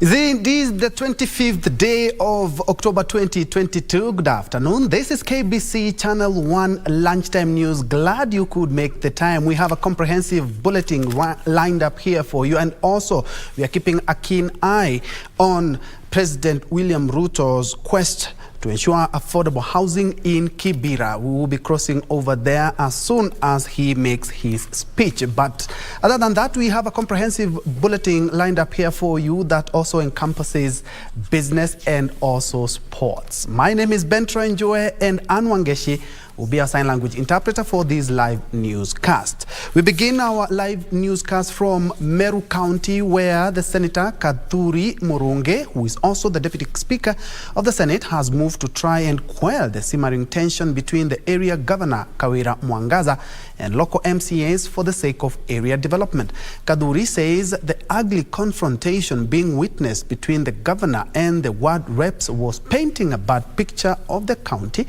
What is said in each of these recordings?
It is the 25th day of October 2022. Good afternoon. This is KBC Channel 1 Lunchtime News. Glad you could make the time. We have a comprehensive bulletin lined up here for you. And also, we are keeping a keen eye on President William Ruto's quest to ensure affordable housing in Kibera. We will be crossing over there as soon as he makes his speech. But other than that, we have a comprehensive bulletin lined up here for you that also encompasses business and also sports. My name is Nzoia, and Anwangeshi will be a sign language interpreter for this live newscast. We begin our live newscast from Meru County, where the Senator Kitui Murunge, who is also the Deputy Speaker of the Senate, has moved to try and quell the simmering tension between the area governor, Kawira Mwangaza, and local MCAs for the sake of area development. Kitui says the ugly confrontation being witnessed between the governor and the ward reps was painting a bad picture of the county,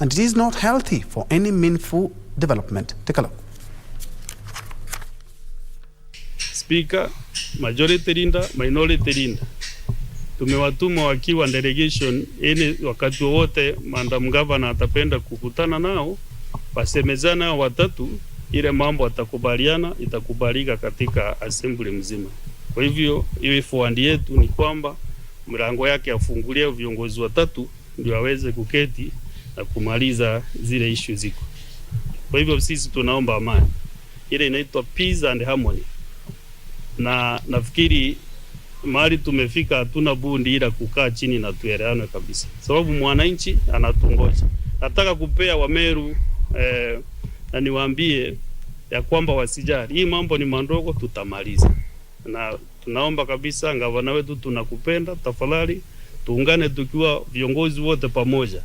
and it is not healthy for any meaningful development. Take a look. Speaker, majority linda, minority linda. Tumewatuma wakiwa delegation ili wakati wote madam governor atapenda kukutana nao, wasemezana watatu, ile mambo atakubaliana itakubalika katika assembly mzima. Kwa hivyo iwe fuandi yetu ni kwamba mlango yake afungulie viongozi watatu ndio waweze kuketi na kumaliza zile issue ziko. Kwa hivyo sisi tunaomba amani. Ile inaitwa peace and harmony. Na nafikiri mahali tumefika hatuna bundi ila kukaa chini na tuelewane kabisa. Sababu mwananchi anatungoja. Nataka kupea wa Meru na niwaambie ya kwamba wasijali. Hii mambo ni mandogo, tutamaliza. Na tunaomba kabisa gavana wetu tunakupenda, tafadhali tuungane tukiwa viongozi wote pamoja.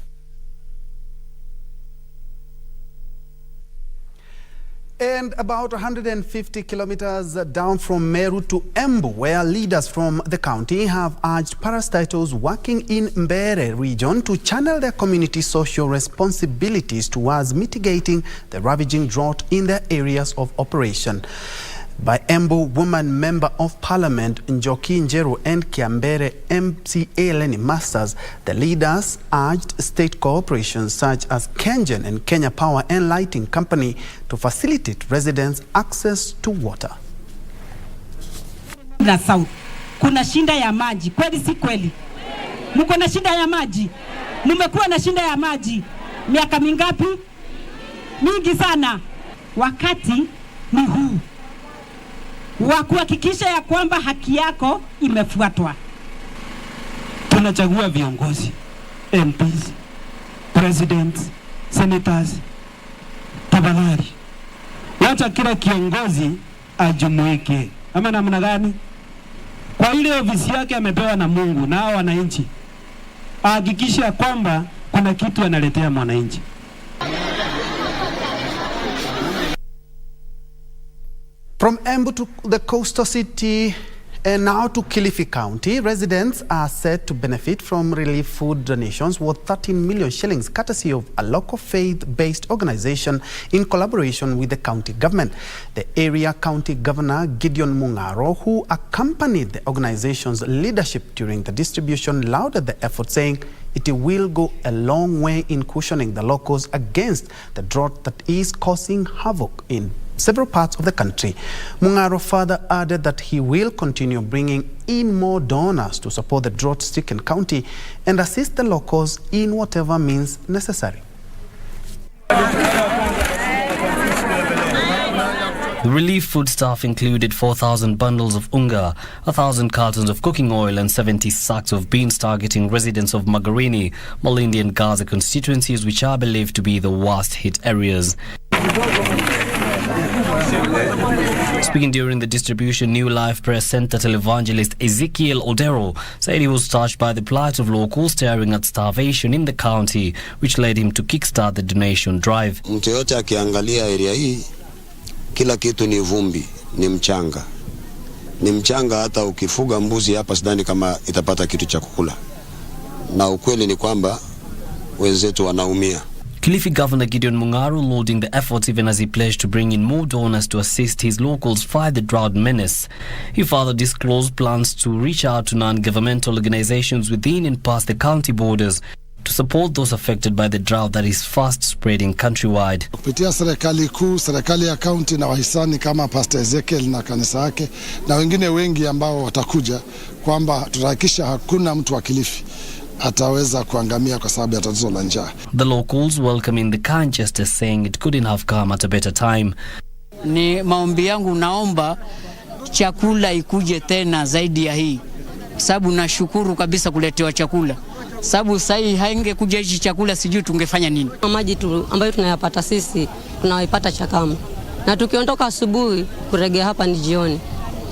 And about 150 kilometers down from Meru to Embu, where leaders from the county have urged parastatals working in Mbeere region to channel their community social responsibilities towards mitigating the ravaging drought in their areas of operation. By Embu woman member of parliament Njoki Njeru and Kiambere MCA Lenny Masters, the leaders urged state corporations such as Kengen and Kenya Power and Lighting Company to facilitate residents access to water. Na South, kuna shinda ya maji, kweli si kweli? Mko na shinda ya maji? Mmekuwa na shinda ya maji miaka mingapi? Mingi sana. Wakati ni huu wa kuhakikisha ya kwamba haki yako imefuatwa. Tunachagua viongozi, MPs, presidents, senators. Tafadhali, wacha kila kiongozi ajumuike. Ama namna gani? Kwa ile ofisi yake amepewa na Mungu na hao wananchi, ahakikisha kwamba kuna kitu analetea mwananchi. From Embu to the coastal city and now to Kilifi County, residents are set to benefit from relief food donations worth 13 million shillings, courtesy of a local faith-based organization in collaboration with the county government. The area county governor, Gideon Mungaro, who accompanied the organization's leadership during the distribution, lauded the effort, saying it will go a long way in cushioning the locals against the drought that is causing havoc in several parts of the country. Mungaro further added that he will continue bringing in more donors to support the drought-stricken county and assist the locals in whatever means necessary. The relief food staff included 4,000 bundles of unga, 1,000 cartons of cooking oil and 70 sacks of beans, targeting residents of Magarini, Malindi and Gaza constituencies, which are believed to be the worst hit areas. Speaking during the distribution, New Life Press Center televangelist Ezekiel Odero said he was touched by the plight of locals staring at starvation in the county, which led him to kickstart the donation drive. Mtu yote akiangalia area hii, kila kitu ni vumbi, ni mchanga. Ni mchanga, hata ukifuga mbuzi hapa sidhani kama itapata kitu cha kukula. Na ukweli ni kwamba wenzetu wanaumia. Kilifi Governor Gideon Mung'aru lauding the efforts even as he pledged to bring in more donors to assist his locals fight the drought menace. He further disclosed plans to reach out to non-governmental organizations within and past the county borders to support those affected by the drought that is fast spreading countrywide. Kupitia serikali kuu, serikali ya county na wahisani kama Pastor Ezekiel na kanisa yake na wengine wengi ambao watakuja, kwamba tutahakikisha hakuna mtu wa Kilifi ataweza kuangamia kwa sababu ya tatizo la njaa. The locals welcoming the kind gesture, saying it couldn't have come at a better time. Ni maombi yangu, naomba chakula ikuje tena zaidi ya hii, sababu nashukuru kabisa kuletewa chakula, sababu sasa haingekuja hichi chakula sijui tungefanya nini. Maji tu ambayo tunayapata sisi tunaipata Chakama, na tukiondoka asubuhi kurejea hapa ni jioni.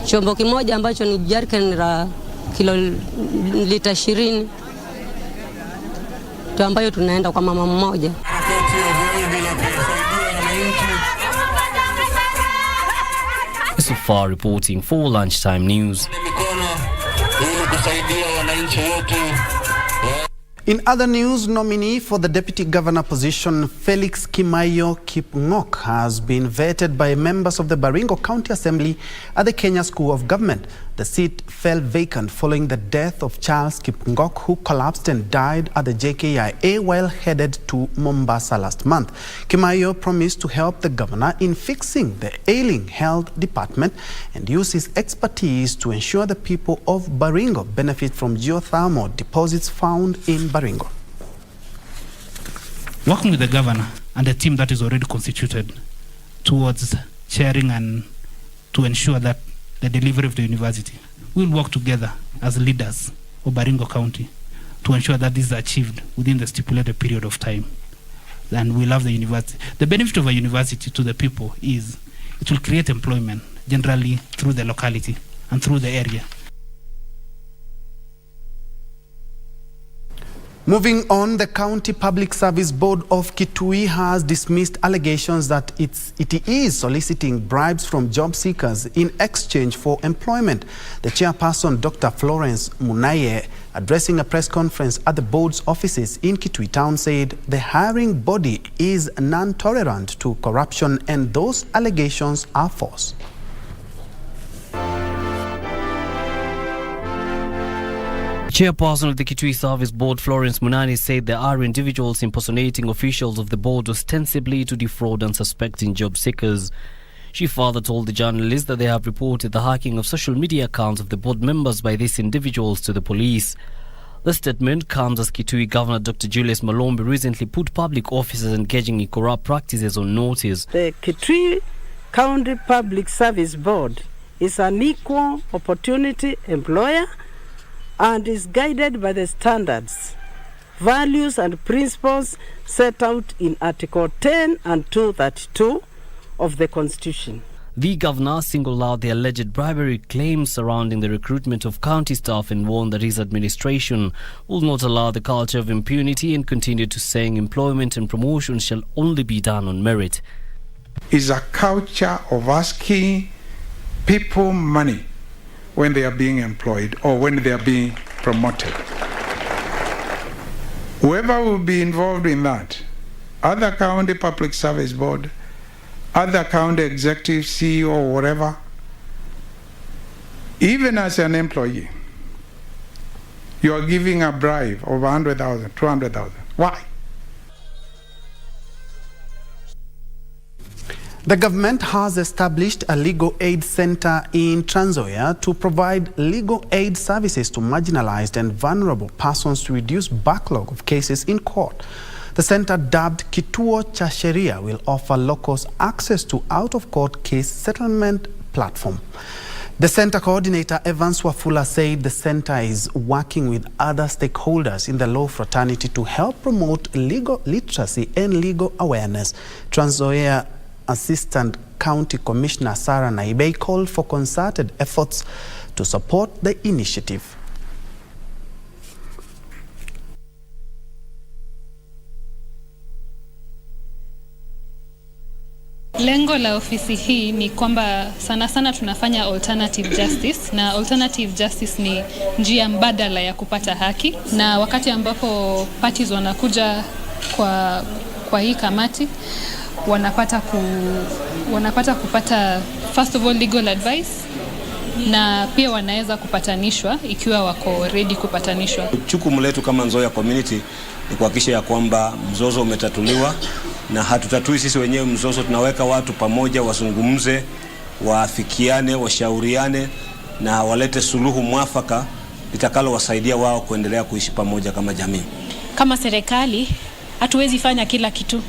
Chombo kimoja ambacho ni jerrycan la lita 20 tu ambayo tunaenda kwa mama mmoja. So far reporting for Lunchtime News. In other news, nominee for the deputy governor position, Felix Kimayo Kipngok, has been vetted by members of the Baringo County Assembly at the Kenya School of Government. The seat fell vacant following the death of Charles Kipngok, who collapsed and died at the JKIA while headed to Mombasa last month. Kimayo promised to help the governor in fixing the ailing health department and use his expertise to ensure the people of Baringo benefit from geothermal deposits found in Baringo. Working with the governor and the team that is already constituted towards sharing and to ensure that the delivery of the university, we'll work together as leaders of Baringo County to ensure that this is achieved within the stipulated period of time. And we love the university. The benefit of a university to the people is it will create employment generally through the locality and through the area. Moving on, the County Public Service Board of Kitui has dismissed allegations that it is soliciting bribes from job seekers in exchange for employment. The chairperson, Dr. Florence Munaye, addressing a press conference at the board's offices in Kitui town, said the hiring body is non-tolerant to corruption and those allegations are false. Chairperson of the Kitui Service Board, Florence Munani, said there are individuals impersonating officials of the board ostensibly to defraud unsuspecting job seekers. She further told the journalists that they have reported the hacking of social media accounts of the board members by these individuals to the police. The statement comes as Kitui Governor Dr. Julius Malombe recently put public officers engaging in corrupt practices on notice. The Kitui County Public Service Board is an equal opportunity employer and is guided by the standards, values and principles set out in Article 10 and 232 of the Constitution. The governor singled out the alleged bribery claims surrounding the recruitment of county staff and warned that his administration will not allow the culture of impunity and continued to saying employment and promotion shall only be done on merit. Is a culture of asking people money when they are being employed or when they are being promoted. Whoever will be involved in that, other county public service board, other county executive, CEO, or whatever, even as an employee, you are giving a bribe of 100,000, 200,000. Why? The government has established a legal aid center in Nzoia to provide legal aid services to marginalized and vulnerable persons to reduce backlog of cases in court. The center, dubbed Kituo cha Sheria, will offer locals access to out-of-court case settlement platform. The center coordinator, Evans Wafula, said the center is working with other stakeholders in the law fraternity to help promote legal literacy and legal awareness. Nzoia Assistant County Commissioner Sarah Naibei called for concerted efforts to support the initiative. Lengo la ofisi hii ni kwamba sana sana tunafanya alternative justice, na alternative justice ni njia mbadala ya kupata haki, na wakati ambapo parties wanakuja kwa kwa hii kamati wanapata kupata first of all legal advice, na pia wanaweza kupatanishwa ikiwa wako ready kupatanishwa. Jukumu letu kama Nzoia community ni kuhakikisha ya kwamba mzozo umetatuliwa, na hatutatui sisi wenyewe mzozo, tunaweka watu pamoja wazungumze, waafikiane, washauriane na walete suluhu mwafaka litakalo wasaidia wao kuendelea kuishi pamoja kama jamii. Kama serikali hatuwezi fanya kila kitu.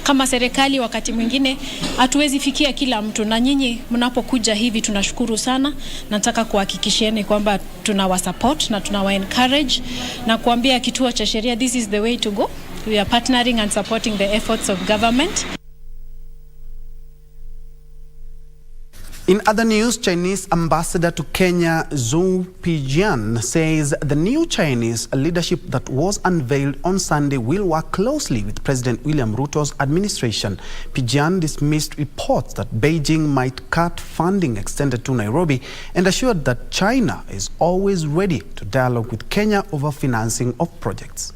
Kama serikali wakati mwingine hatuwezi fikia kila mtu, na nyinyi mnapokuja hivi tunashukuru sana. Nataka kuhakikishieni kwamba tunawa support na tunawa encourage na kuambia kituo cha sheria this is the way to go. We are partnering and supporting the efforts of government. In other news, Chinese ambassador to Kenya, Zhou Pijian, says the new Chinese leadership that was unveiled on Sunday will work closely with President William Ruto's administration. Pijian dismissed reports that Beijing might cut funding extended to Nairobi and assured that China is always ready to dialogue with Kenya over financing of projects.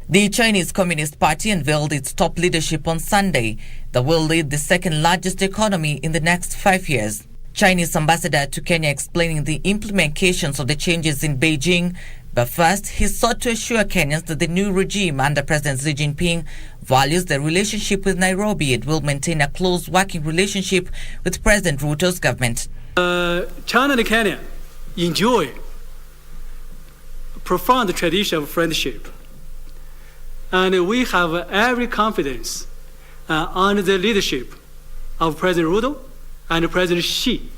The Chinese Communist Party unveiled its top leadership on Sunday that will lead the second largest economy in the next 5 years. Chinese ambassador to Kenya explaining the implications of the changes in Beijing, but first he sought to assure Kenyans that the new regime under President Xi Jinping values the relationship with Nairobi and will maintain a close working relationship with President Ruto's government. China and Kenya enjoy a profound tradition of friendship. And we have every confidence under the leadership of President Ruto and President Xi.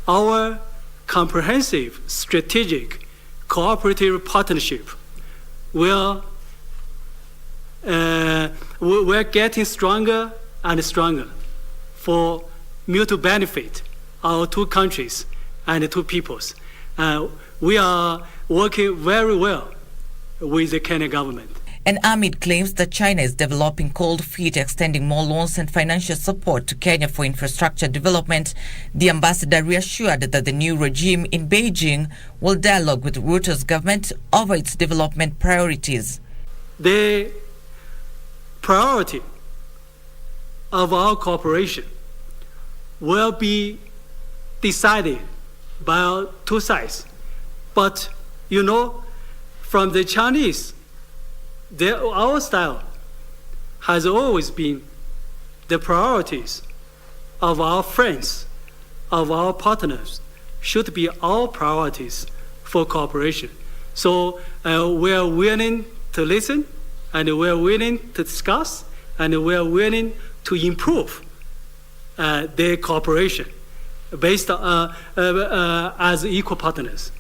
Our comprehensive, strategic, cooperative partnership we're getting stronger and stronger for mutual benefit of our two countries and two peoples. We are working very well with the Kenyan government. And amid claims that China is developing cold feet, extending more loans and financial support to Kenya for infrastructure development, the ambassador reassured that the new regime in Beijing will dialogue with Ruto's government over its development priorities. The priority of our cooperation will be decided by our two sides. But, you know, from the Chinese, our style has always been the priorities of our friends, of our partners, should be our priorities for cooperation. So we are willing to listen, and we are willing to discuss, and we are willing to improve their cooperation based as equal partners.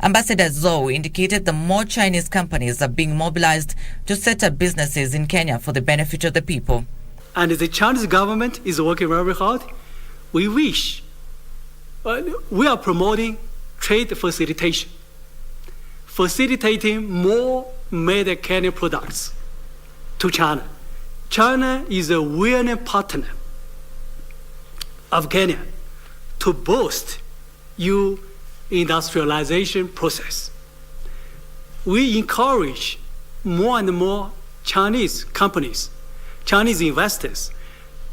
Ambassador Zhou indicated that more Chinese companies are being mobilized to set up businesses in Kenya for the benefit of the people. And the Chinese government is working very hard. We are promoting trade facilitation, facilitating more made Kenyan products to China. China is a willing partner of Kenya to boost industrialization process. We encourage more and more Chinese companies, Chinese investors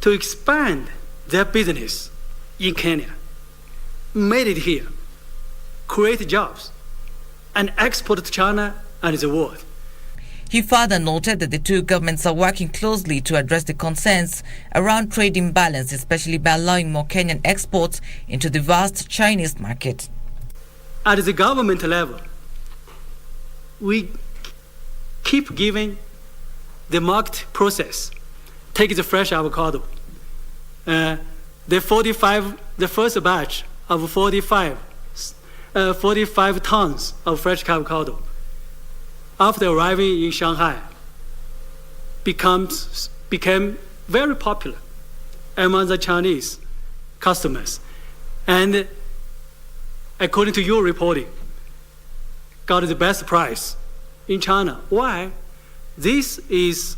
to expand their business in Kenya, made it here, create jobs, and export to China and the world. He further noted that the two governments are working closely to address the concerns around trade imbalance, especially by allowing more Kenyan exports into the vast Chinese market. At the government level, we keep giving the market process. Take the fresh avocado. The first batch of 45 tons of fresh avocado, after arriving in Shanghai, became very popular among the Chinese customers. And according to your reporting, got the best price in China. Why? This is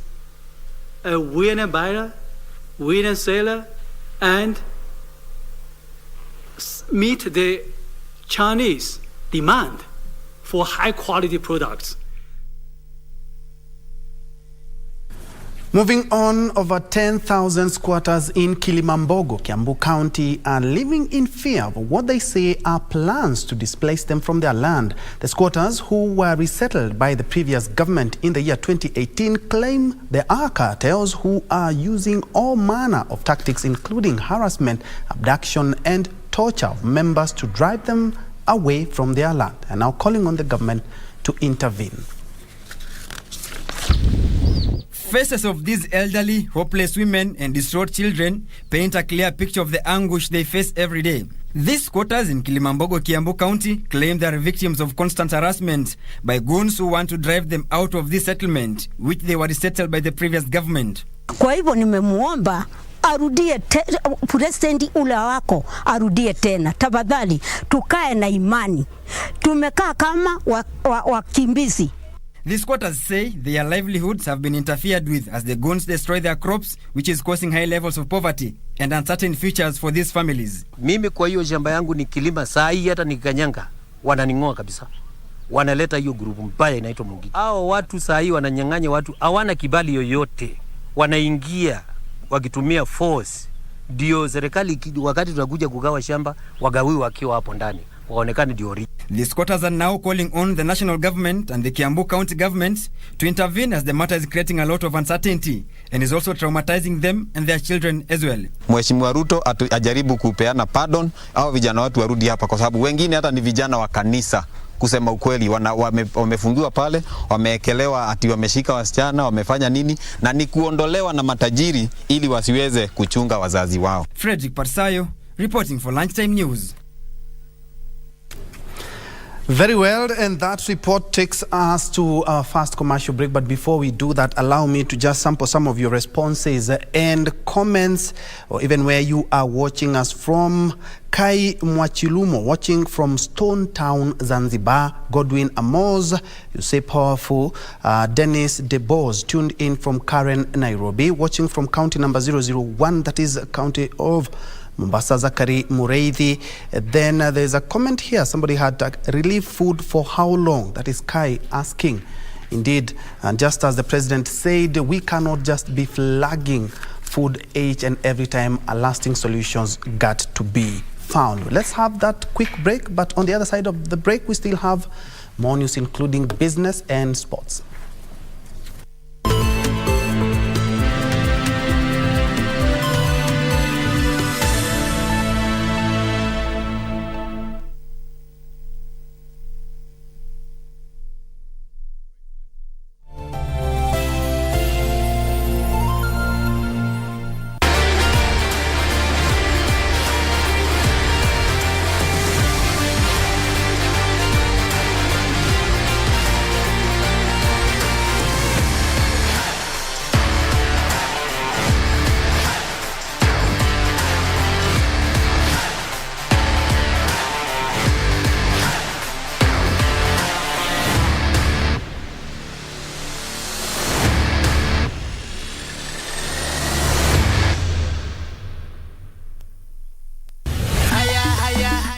a willing buyer, willing seller, and meet the Chinese demand for high quality products. Moving on, over 10,000 squatters in Kilimambogo, Kiambu County, are living in fear of what they say are plans to displace them from their land. The squatters, who were resettled by the previous government in the year 2018, claim there are cartels who are using all manner of tactics, including harassment, abduction, and torture of members to drive them away from their land, and now calling on the government to intervene. Faces of these elderly, hopeless women and distraught children paint a clear picture of the anguish they face every day. These squatters in Kilimambogo, Kiambu County, claim they are victims of constant harassment by goons who want to drive them out of this settlement, which they were resettled by the previous government. Kwa hivyo nimemuomba arudie presidenti ule wako arudie tena. Tafadhali tukae na imani. Tumekaa kama wakimbizi. The squatters say their livelihoods have been interfered with as the goons destroy their crops, which is causing high levels of poverty and uncertain futures for these families. Mimi kwa hiyo shamba yangu ni kilima saa hii hata nikanyanga wananingoa kabisa. Wanaleta hiyo grupu mbaya inaitwa Mungi. Hao watu saa hii wananyang'anya watu, hawana kibali yoyote. Wanaingia wakitumia force. Ndio serikali wakati tunakuja kugawa shamba wagawiwe wakiwa hapo ndani. Waonekane ndio. The squatters are now calling on the national government and the Kiambu County government to intervene, as the matter is creating a lot of uncertainty and is also traumatizing them and their children as well. Mheshimiwa Ruto ajaribu kupeana pardon au vijana watu warudi hapa, kwa sababu wengine hata ni vijana wa kanisa. Kusema ukweli wamefungiwa pale, wameekelewa ati wameshika wasichana, wamefanya nini, na ni kuondolewa na matajiri ili wasiweze kuchunga wazazi wao. Frederick Parsayo reporting for Lunchtime News. Very well, and that report takes us to our first commercial break. But before we do that, allow me to just sample some of your responses and comments, or even where you are watching us from. Kai Mwachilumo, watching from Stone Town, Zanzibar. Godwin Amos, you say powerful. Dennis Debose, tuned in from Karen, Nairobi. Watching from county number 001, that is county of Mombasa. Zakari Mureithi. Then there's a comment here. Somebody had relief food for how long? That is Kai asking. Indeed, and just as the president said, we cannot just be flagging food each and every time. A lasting solutions got to be found. Let's have that quick break, but on the other side of the break, we still have more news, including business and sports.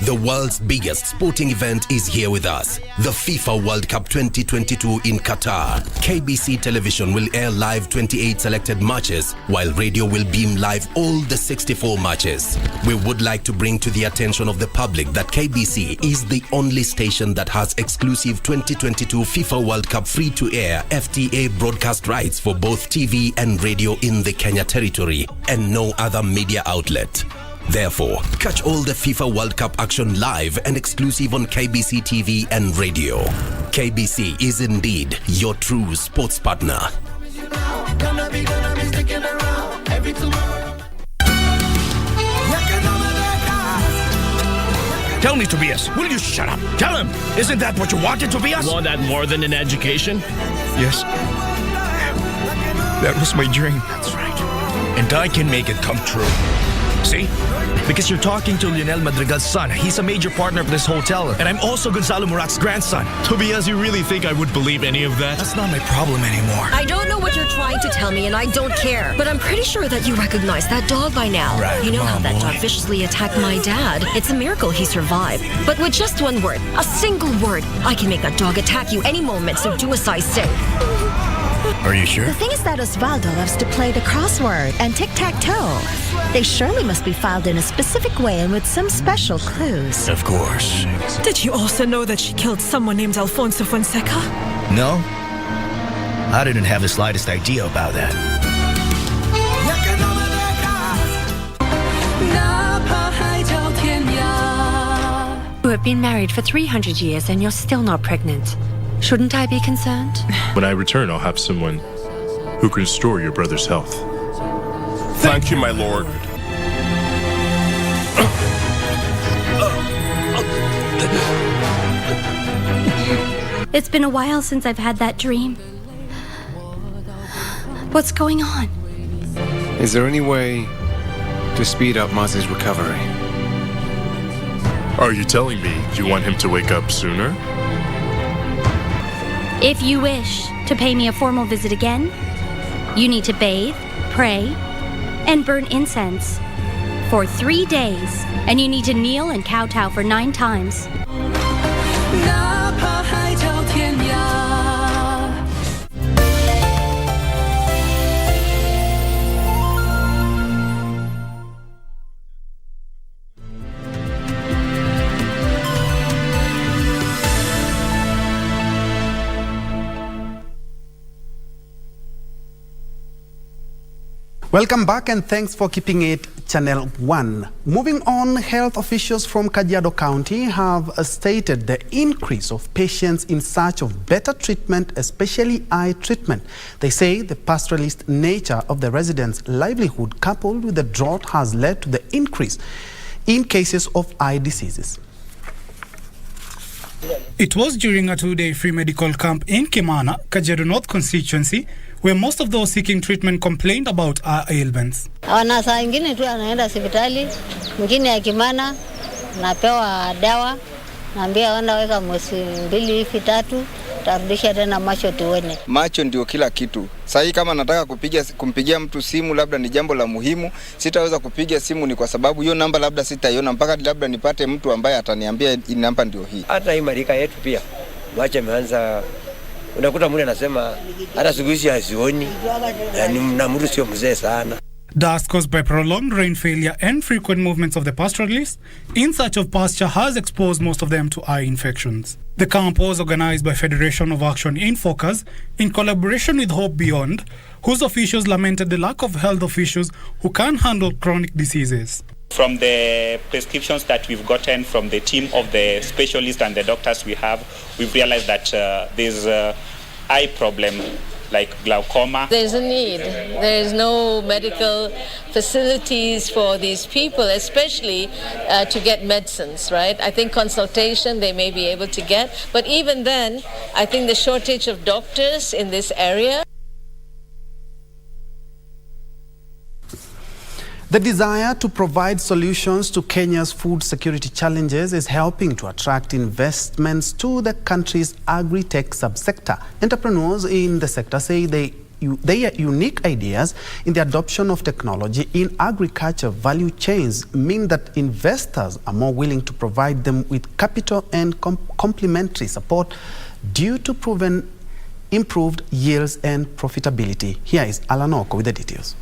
The world's biggest sporting event is here with us. The FIFA World Cup 2022 in Qatar. KBC Television will air live 28 selected matches, while radio will beam live all the 64 matches. We would like to bring to the attention of the public that KBC is the only station that has exclusive 2022 FIFA World Cup free-to-air FTA broadcast rights for both TV and radio in the Kenya territory, and no other media outlet. Therefore, catch all the FIFA World Cup action live and exclusive on KBC TV and radio. KBC is indeed your true sports partner. Tell me, Tobias, will you shut up? Tell him! Isn't that what you wanted, Tobias? You want that more than an education? Yes. That was my dream. That's right. And I can make it come true. See? Because you're talking to Lionel Madrigal's son. He's a major partner of this hotel. And I'm also Gonzalo Murat's grandson. Tobias, you really think I would believe any of that? That's not my problem anymore. I don't know what you're trying to tell me, and I don't care. But I'm pretty sure that you recognize that dog by now. Right, you know how that boy. dog viciously attacked my dad. It's a miracle he survived. But with just one word, a single word, I can make that dog attack you any moment, so do as I say. Are you sure? The thing is that Osvaldo loves to play the crossword and tic-tac-toe. They surely must be filed in a specific way and with some special clues. Of course. Did you also know that she killed someone named Alfonso Fonseca? No? I didn't have the slightest idea about that. You have been married for 300 years and you're still not pregnant. Shouldn't I be concerned? When I return, I'll have someone who can restore your brother's health. Thank you, my lord. It's been a while since I've had that dream. What's going on? Is there any way to speed up Mazi's recovery? Are you telling me you want him to wake up sooner? If you wish to pay me a formal visit again, you need to bathe, pray, and burn incense for 3 days, and you need to kneel and kowtow for 9 times. Welcome back and thanks for keeping it Channel 1. Moving on, health officials from Kajiado County have stated the increase of patients in search of better treatment, especially eye treatment. They say the pastoralist nature of the residents' livelihood coupled with the drought has led to the increase in cases of eye diseases. It was during a 2-day free medical camp in Kimana, Kajiado North constituency, where most of those seeking treatment complained about eye ailments. Wana saa ingine tu anaenda hospitali, mwingine ya Kimana, napewa dawa, naambia wanda weka mwezi 2 hivi 3, tarudisha tena macho tuone. Macho ndio kila kitu. Sasa kama nataka kumpigia mtu simu labda ni jambo la muhimu, sitaweza kupiga simu ni kwa sababu hiyo namba labda sitaiona mpaka labda nipate mtu ambaye ataniambia hii namba ndio hii. Hata hii marika yetu pia macho imeanza, unakuta mtu anasema hata siku hizi hazioni na mtu sio mzee sana. Dust caused by prolonged rain failure and frequent movements of the pastoralists in search of pasture has exposed most of them to eye infections. The camp was organized by Federation of Action in Focus in collaboration with Hope Beyond, whose officials lamented the lack of health officials who can handle chronic diseases. From the prescriptions that we've gotten from the team of the specialists and the doctors we have, we've realized that there's an eye problem like glaucoma. There's a need. There is no medical facilities for these people, especially to get medicines, right? I think consultation they may be able to get, but even then, I think the shortage of doctors in this area. The desire to provide solutions to Kenya's food security challenges is helping to attract investments to the country's agri-tech subsector. Entrepreneurs in the sector say their unique ideas in the adoption of technology in agriculture value chains mean that investors are more willing to provide them with capital and complementary support due to proven improved yields and profitability. Here is Alanoko with the details.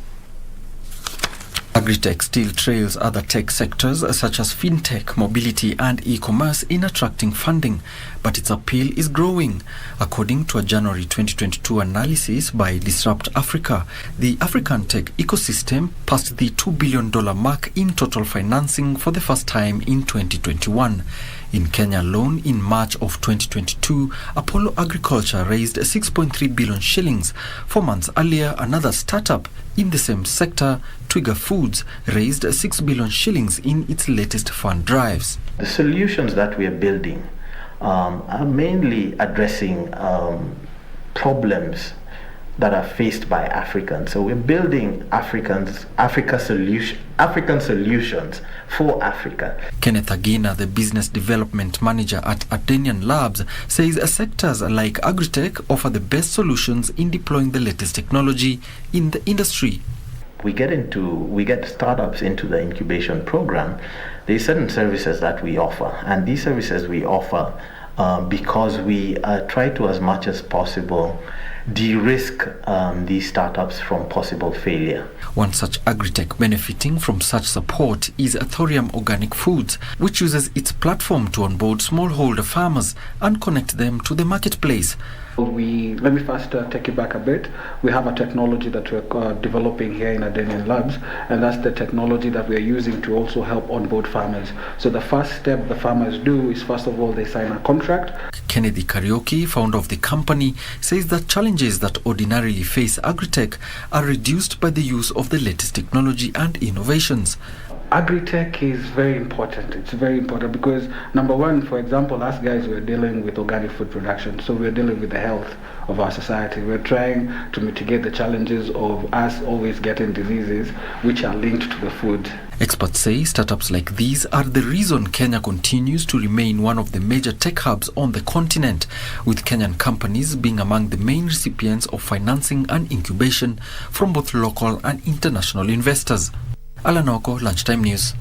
Agritech still trails other tech sectors such as fintech, mobility and e-commerce in attracting funding, but its appeal is growing. According to a January 2022 analysis by Disrupt Africa, the African tech ecosystem passed the $2 billion mark in total financing for the first time in 2021. In Kenya alone, in March of 2022, Apollo Agriculture raised 6.3 billion shillings. 4 months earlier, another startup in the same sector, Twiga Foods, raised 6 billion shillings in its latest fund drives. The solutions that we are building are mainly addressing problems that are faced by Africans. So we're building African solutions for Africa. Kenneth Agina, the business development manager at Adenian Labs, says sectors like Agritech offer the best solutions in deploying the latest technology in the industry. We get startups into the incubation program. There are certain services that we offer, and these services we offer because we try to, as much as possible, de-risk these startups from possible failure. One such agritech benefiting from such support is Thorium Organic Foods, which uses its platform to onboard smallholder farmers and connect them to the marketplace. Let me first take you back a bit. We have a technology that we're developing here in Adenian Labs, and that's the technology that we're using to also help onboard farmers. So the first step the farmers do is, first of all, they sign a contract. Kennedy Karaoke, founder of the company, says that challenges that ordinarily face agritech are reduced by the use of the latest technology and innovations. Agritech is very important. It's very important because, number one, for example, us guys, we're dealing with organic food production, so we're dealing with the health of our society. We're trying to mitigate the challenges of us always getting diseases which are linked to the food. Experts say startups like these are the reason Kenya continues to remain one of the major tech hubs on the continent, with Kenyan companies being among the main recipients of financing and incubation from both local and international investors. Alanoko, Lunchtime News.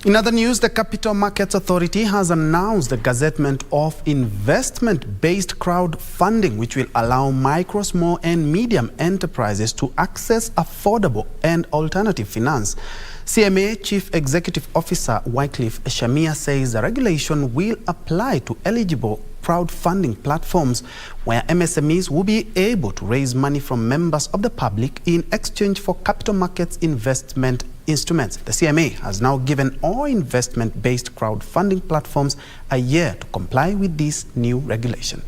In other news, the Capital Markets Authority has announced the gazettement of investment-based crowdfunding, which will allow micro, small and medium enterprises to access affordable and alternative finance. CMA Chief Executive Officer Wycliffe Shamia says the regulation will apply to eligible crowdfunding platforms where MSMEs will be able to raise money from members of the public in exchange for capital markets investment instruments. The CMA has now given all investment-based crowdfunding platforms a year to comply with this new regulation.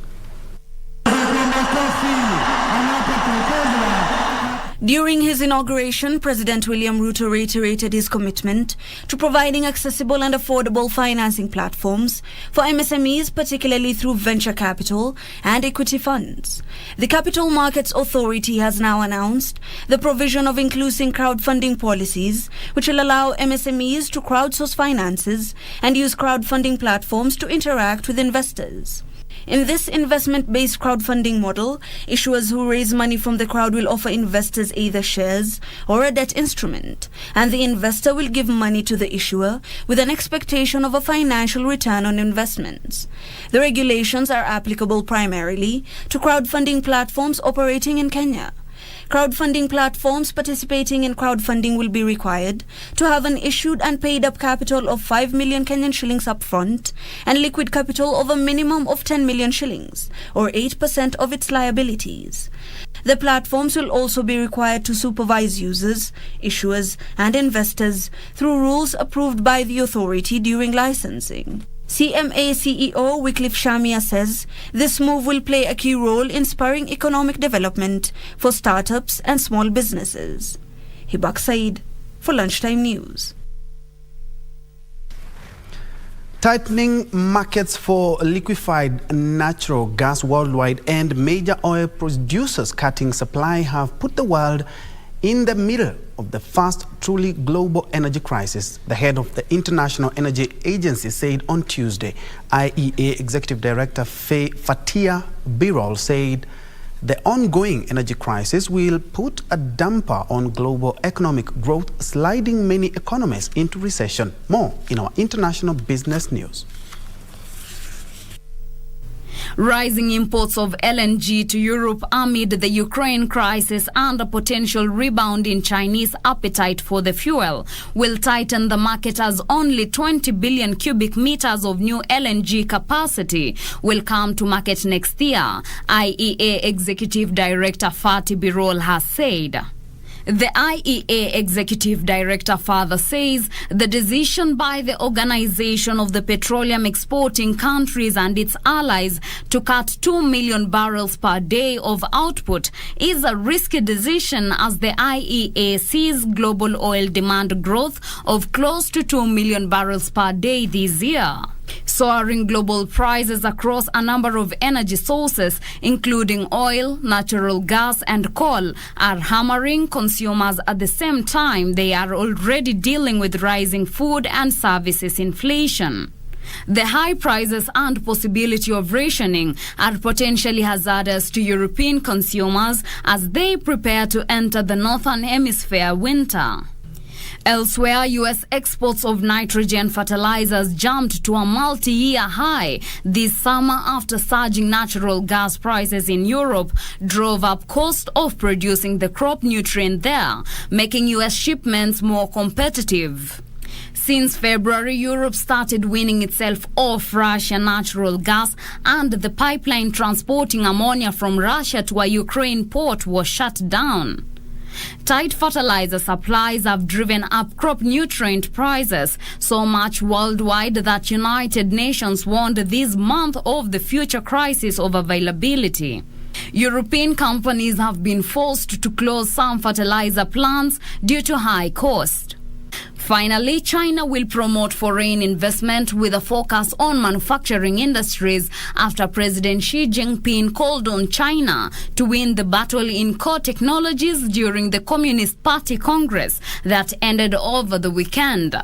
During his inauguration, President William Ruto reiterated his commitment to providing accessible and affordable financing platforms for MSMEs, particularly through venture capital and equity funds. The Capital Markets Authority has now announced the provision of inclusive crowdfunding policies, which will allow MSMEs to crowdsource finances and use crowdfunding platforms to interact with investors. In this investment-based crowdfunding model, issuers who raise money from the crowd will offer investors either shares or a debt instrument, and the investor will give money to the issuer with an expectation of a financial return on investments. The regulations are applicable primarily to crowdfunding platforms operating in Kenya. Crowdfunding platforms participating in crowdfunding will be required to have an issued and paid up capital of 5 million Kenyan shillings upfront and liquid capital of a minimum of 10 million shillings, or 8% of its liabilities. The platforms will also be required to supervise users, issuers, and investors through rules approved by the authority during licensing. CMA CEO Wycliffe Shamia says this move will play a key role in spurring economic development for startups and small businesses. Hibak Said for Lunchtime News. Tightening markets for liquefied natural gas worldwide and major oil producers cutting supply have put the world in the middle of the first truly global energy crisis, the head of the International Energy Agency said on Tuesday. IEA Executive Director Fatia Birol said the ongoing energy crisis will put a damper on global economic growth, sliding many economies into recession. More in our international business news. Rising imports of LNG to Europe amid the Ukraine crisis and a potential rebound in Chinese appetite for the fuel will tighten the market as only 20 billion cubic meters of new LNG capacity will come to market next year, IEA Executive Director Fatih Birol has said. The IEA Executive Director further says the decision by the Organization of the Petroleum Exporting Countries and its allies to cut 2 million barrels per day of output is a risky decision as the IEA sees global oil demand growth of close to 2 million barrels per day this year. Soaring global prices across a number of energy sources, including oil, natural gas and coal, are hammering consumers at the same time they are already dealing with rising food and services inflation. The high prices and possibility of rationing are potentially hazardous to European consumers as they prepare to enter the Northern Hemisphere winter. Elsewhere, U.S. exports of nitrogen fertilizers jumped to a multi-year high this summer after surging natural gas prices in Europe drove up cost of producing the crop nutrient there, making U.S. shipments more competitive. Since February, Europe started weaning itself off Russian natural gas, and the pipeline transporting ammonia from Russia to a Ukraine port was shut down. Tight fertilizer supplies have driven up crop nutrient prices so much worldwide that United Nations warned this month of the future crisis of availability. European companies have been forced to close some fertilizer plants due to high cost. Finally, China will promote foreign investment with a focus on manufacturing industries after President Xi Jinping called on China to win the battle in core technologies during the Communist Party Congress that ended over the weekend.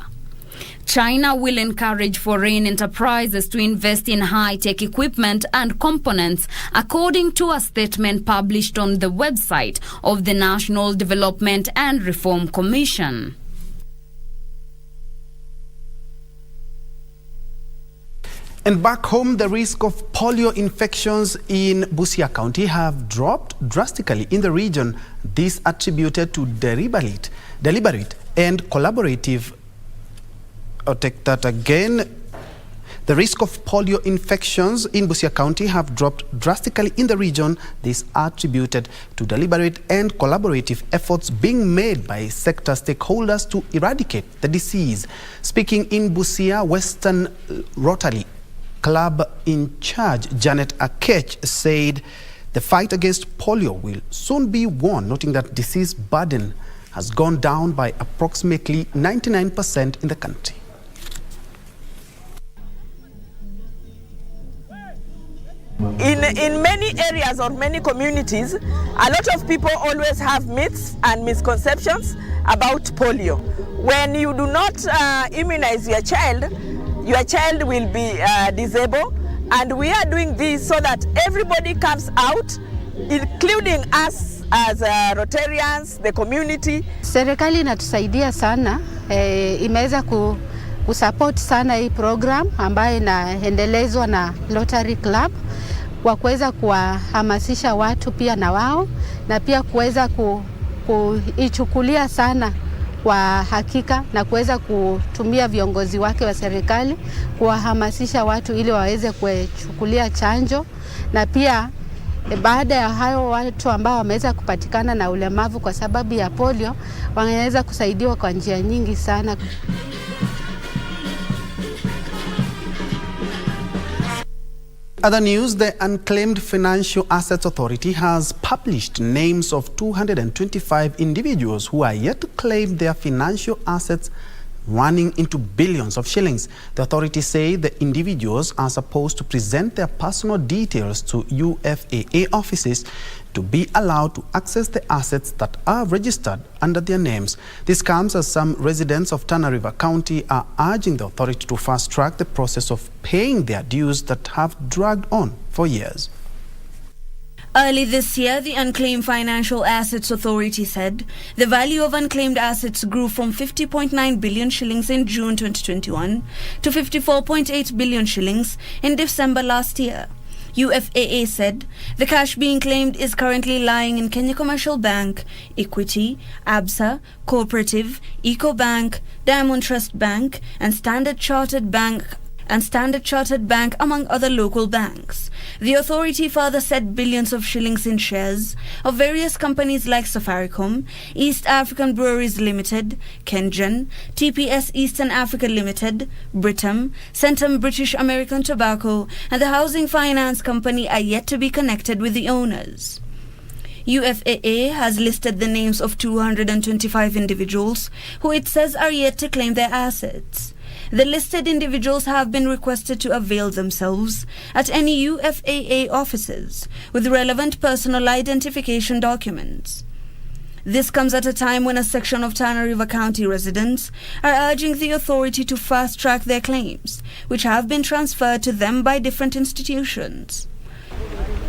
China will encourage foreign enterprises to invest in high-tech equipment and components, according to a statement published on the website of the National Development and Reform Commission. And back home, the risk of polio infections in Busia County have dropped drastically in the region. This attributed to deliberate and collaborative. I'll take that again. The risk of polio infections in Busia County have dropped drastically in the region. This attributed to deliberate and collaborative efforts being made by sector stakeholders to eradicate the disease. Speaking in Busia, Western Rotary Club in charge, Janet Akech, said the fight against polio will soon be won, noting that disease burden has gone down by approximately 99% in the country. In many areas or many communities, a lot of people always have myths and misconceptions about polio. When you do not immunize your child will be disabled, and we are doing this so that everybody comes out, including us as Rotarians, the community. Serikali inatusaidia sana, imeweza kusupport sana hii program ambayo inaendelezwa na Rotary Club kwa kuweza kuwahamasisha watu pia na wao, na pia kuweza kuichukulia sana kwa hakika na kuweza kutumia viongozi wake wa serikali kuwahamasisha watu ili waweze kuchukulia chanjo, na pia baada ya hayo watu ambao wameweza kupatikana na ulemavu kwa sababu ya polio wanaweza kusaidiwa kwa njia nyingi sana. Other news, the Unclaimed Financial Assets Authority has published names of 225 individuals who are yet to claim their financial assets running into billions of shillings. The authority say the individuals are supposed to present their personal details to UFAA offices to be allowed to access the assets that are registered under their names. This comes as some residents of Tana River County are urging the authority to fast-track the process of paying their dues that have dragged on for years. Early this year, the Unclaimed Financial Assets Authority said the value of unclaimed assets grew from 50.9 billion shillings in June 2021 to 54.8 billion shillings in December last year. UFAA said the cash being claimed is currently lying in Kenya Commercial Bank, Equity, ABSA, Cooperative, EcoBank, Diamond Trust Bank, and Standard Chartered Bank, among other local banks. The authority further said billions of shillings in shares of various companies like Safaricom, East African Breweries Limited, Kengen, TPS Eastern Africa Limited, Britam, Centum British American Tobacco, and the Housing Finance Company are yet to be connected with the owners. UFAA has listed the names of 225 individuals who it says are yet to claim their assets. The listed individuals have been requested to avail themselves at any UFAA offices with relevant personal identification documents. This comes at a time when a section of Tana River County residents are urging the authority to fast-track their claims, which have been transferred to them by different institutions.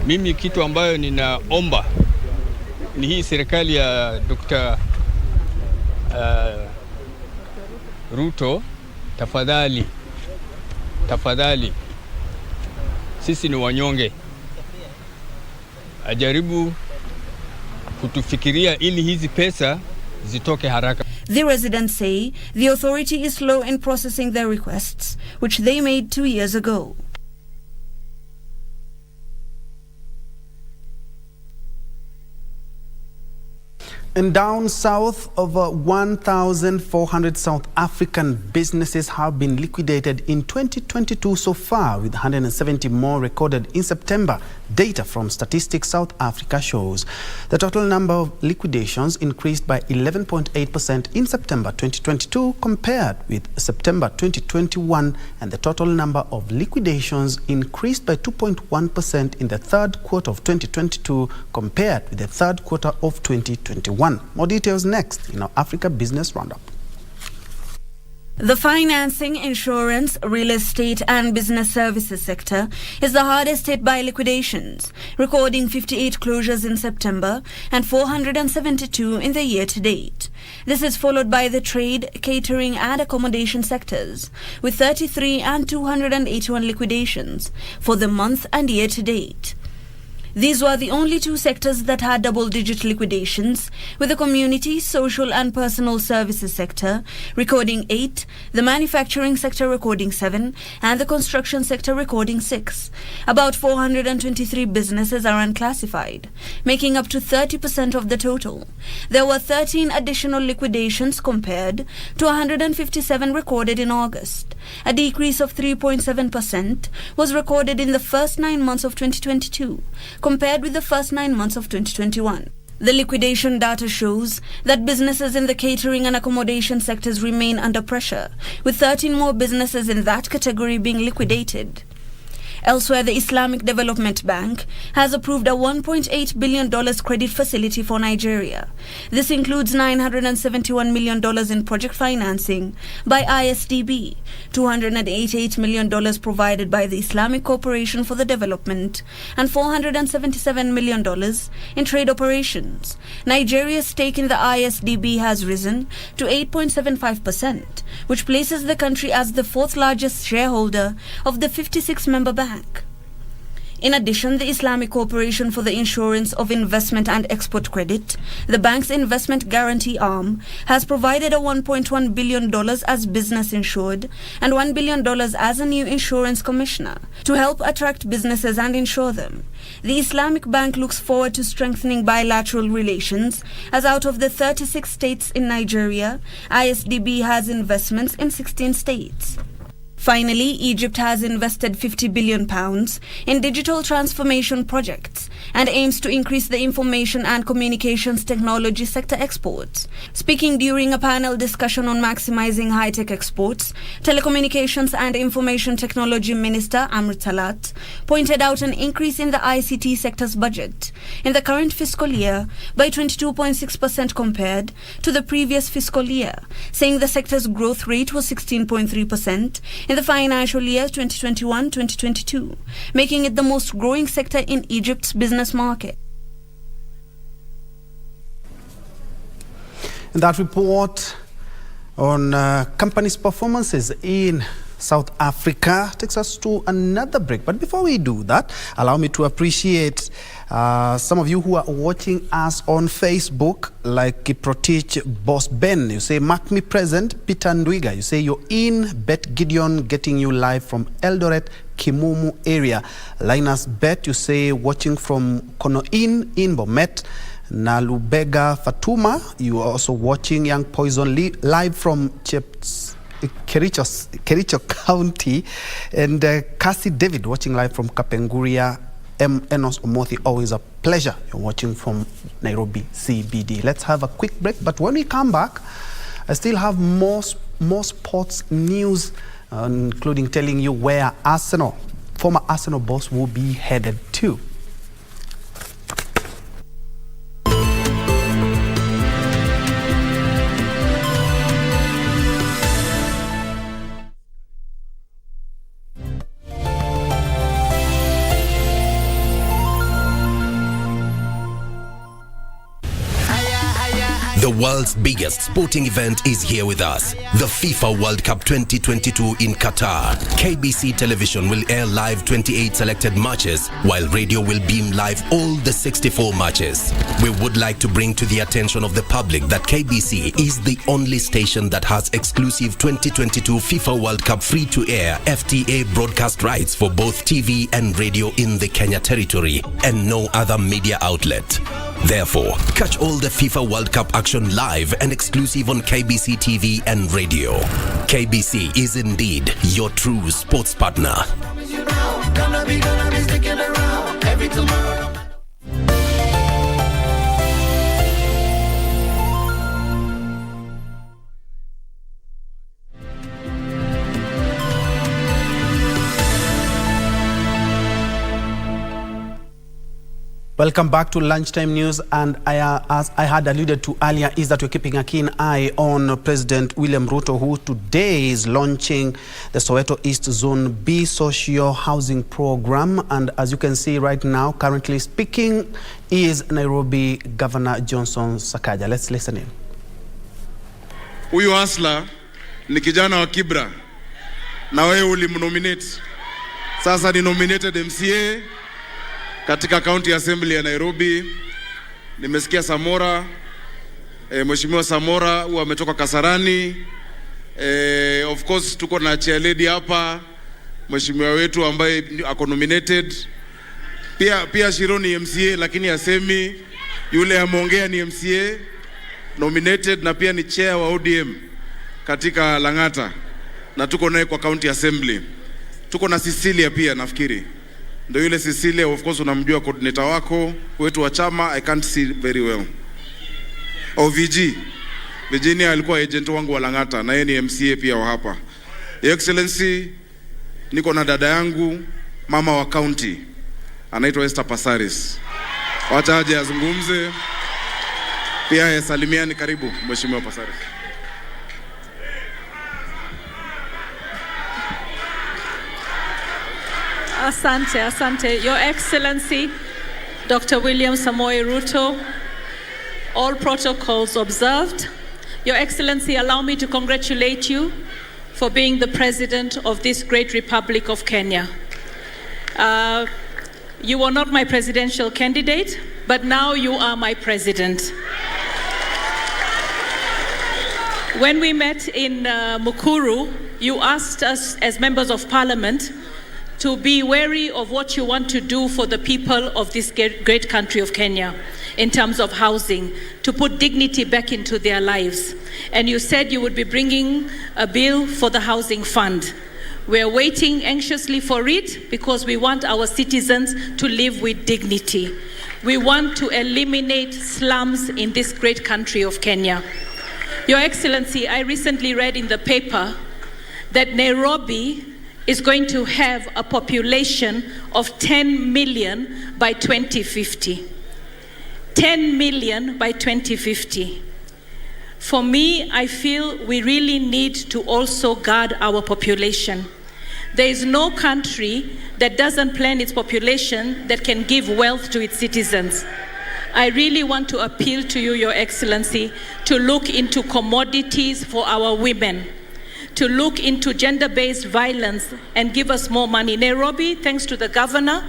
Mimi kitu ambayo ninaomba ni hii serikali ya Dr. Ruto, tafadhali, sisi ni wanyonge, ajaribu kutufikiria ili hizi pesa zitoke haraka. The residents say the authority is slow in processing their requests, which they made 2 years ago. And down south, over 1,400 South African businesses have been liquidated in 2022 so far, with 170 more recorded in September. Data from Statistics South Africa shows the total number of liquidations increased by 11.8% in September 2022 compared with September 2021, and the total number of liquidations increased by 2.1% in the third quarter of 2022 compared with the third quarter of 2021. More details next in our Africa Business Roundup. The financing, insurance, real estate and business services sector is the hardest hit by liquidations, recording 58 closures in September and 472 in the year to date. This is followed by the trade, catering and accommodation sectors, with 33 and 281 liquidations for the month and year to date. These were the only two sectors that had double-digit liquidations, with the community, social and personal services sector recording 8, the manufacturing sector recording 7, and the construction sector recording 6. About 423 businesses are unclassified, making up to 30% of the total. There were 13 additional liquidations compared to 157 recorded in August. A decrease of 3.7% was recorded in the first 9 months of 2022. Compared with the first 9 months of 2021. The liquidation data shows that businesses in the catering and accommodation sectors remain under pressure, with 13 more businesses in that category being liquidated. Elsewhere, the Islamic Development Bank has approved a $1.8 billion credit facility for Nigeria. This includes $971 million in project financing by ISDB, $288 million provided by the Islamic Corporation for the Development, and $477 million in trade operations. Nigeria's stake in the ISDB has risen to 8.75%, which places the country as the fourth largest shareholder of the 56-member bank. In addition, the Islamic Corporation for the Insurance of Investment and Export Credit, the bank's investment guarantee arm, has provided a $1.1 billion as business insured and $1 billion as a new insurance commissioner to help attract businesses and insure them. The Islamic Bank looks forward to strengthening bilateral relations, as out of the 36 states in Nigeria, ISDB has investments in 16 states. Finally, Egypt has invested £50 billion in digital transformation projects and aims to increase the information and communications technology sector exports. Speaking during a panel discussion on maximizing high-tech exports, Telecommunications and Information Technology Minister Amr Talat pointed out an increase in the ICT sector's budget in the current fiscal year by 22.6% compared to the previous fiscal year, saying the sector's growth rate was 16.3% in the financial year 2021-2022, making it the most growing sector in Egypt's business market. And that report on companies' performances in South Africa takes us to another break. But before we do that, allow me to appreciate some of you who are watching us on Facebook, like Kiprotich Boss Ben. You say, mark me present. Peter Ndwiga, you say you're in. Bet Gideon, getting you live from Eldoret, Kimumu area. Linus Bet, you say watching from Konoin in Bomet. Nalubega Fatuma, you are also watching Young Poison live from Kericho County, and Cassie David watching live from Kapenguria. Enos Omothi, always a pleasure. You're watching from Nairobi CBD. Let's have a quick break, but when we come back, I still have more sports news, including telling you where former Arsenal boss, will be headed to. The world's biggest sporting event is here with us. The FIFA World Cup 2022 in Qatar. KBC Television will air live 28 selected matches, while radio will beam live all the 64 matches. We would like to bring to the attention of the public that KBC is the only station that has exclusive 2022 FIFA World Cup free-to-air FTA broadcast rights for both TV and radio in the Kenya territory, and no other media outlet. Therefore, catch all the FIFA World Cup action live and exclusive on KBC TV and radio. KBC is indeed your true sports partner. Gonna be sticking around every tomorrow. Welcome back to Lunchtime News, and as I had alluded to earlier, is that we're keeping a keen eye on President William Ruto, who today is launching the Soweto East Zone B Socio Housing Program. And as you can see right now, currently speaking is Nairobi Governor Johnson Sakaja. Let's listen in. Huyu Asla ni kijana wa Kibera, na wewe ulimnominate. Sasa ni nominated MCA katika County Assembly ya Nairobi. Nimesikia Samora, Mheshimiwa Samora huwa ametoka Kasarani. Of course tuko na chair lady hapa, Mheshimiwa wetu ambaye ako nominated. Pia Shironi MCA lakini asemi, yule ameongea ni MCA nominated, na pia ni chair wa ODM katika Lang'ata, na tuko naye kwa County Assembly. Tuko na Cecilia pia nafikiri. Ndio yule Cecilia, of course unamjua coordinator wako wetu wa chama. I can't see very well. OVG Virginia alikuwa agent wangu wa Lang'ata, na yeye ni MCA pia wa hapa. Your Excellency, niko na dada yangu mama wa county anaitwa Esther Pasaris. Wacha aje azungumze pia yasalimiani. Karibu Mheshimiwa Pasaris. Asante, Your Excellency, Dr. William Samoei Ruto, all protocols observed. Your Excellency, allow me to congratulate you for being the President of this great Republic of Kenya. You were not my presidential candidate, but now you are my President. When we met in Mukuru, you asked us as members of Parliament to be wary of what you want to do for the people of this great country of Kenya in terms of housing, to put dignity back into their lives. And you said you would be bringing a bill for the housing fund. We're waiting anxiously for it because we want our citizens to live with dignity. We want to eliminate slums in this great country of Kenya. Your Excellency, I recently read in the paper that Nairobi is going to have a population of 10 million by 2050. 10 million by 2050. For me, I feel we really need to also guard our population. There is no country that doesn't plan its population that can give wealth to its citizens. I really want to appeal to you, Your Excellency, to look into commodities for our women, to look into gender-based violence and give us more money. Nairobi, thanks to the governor,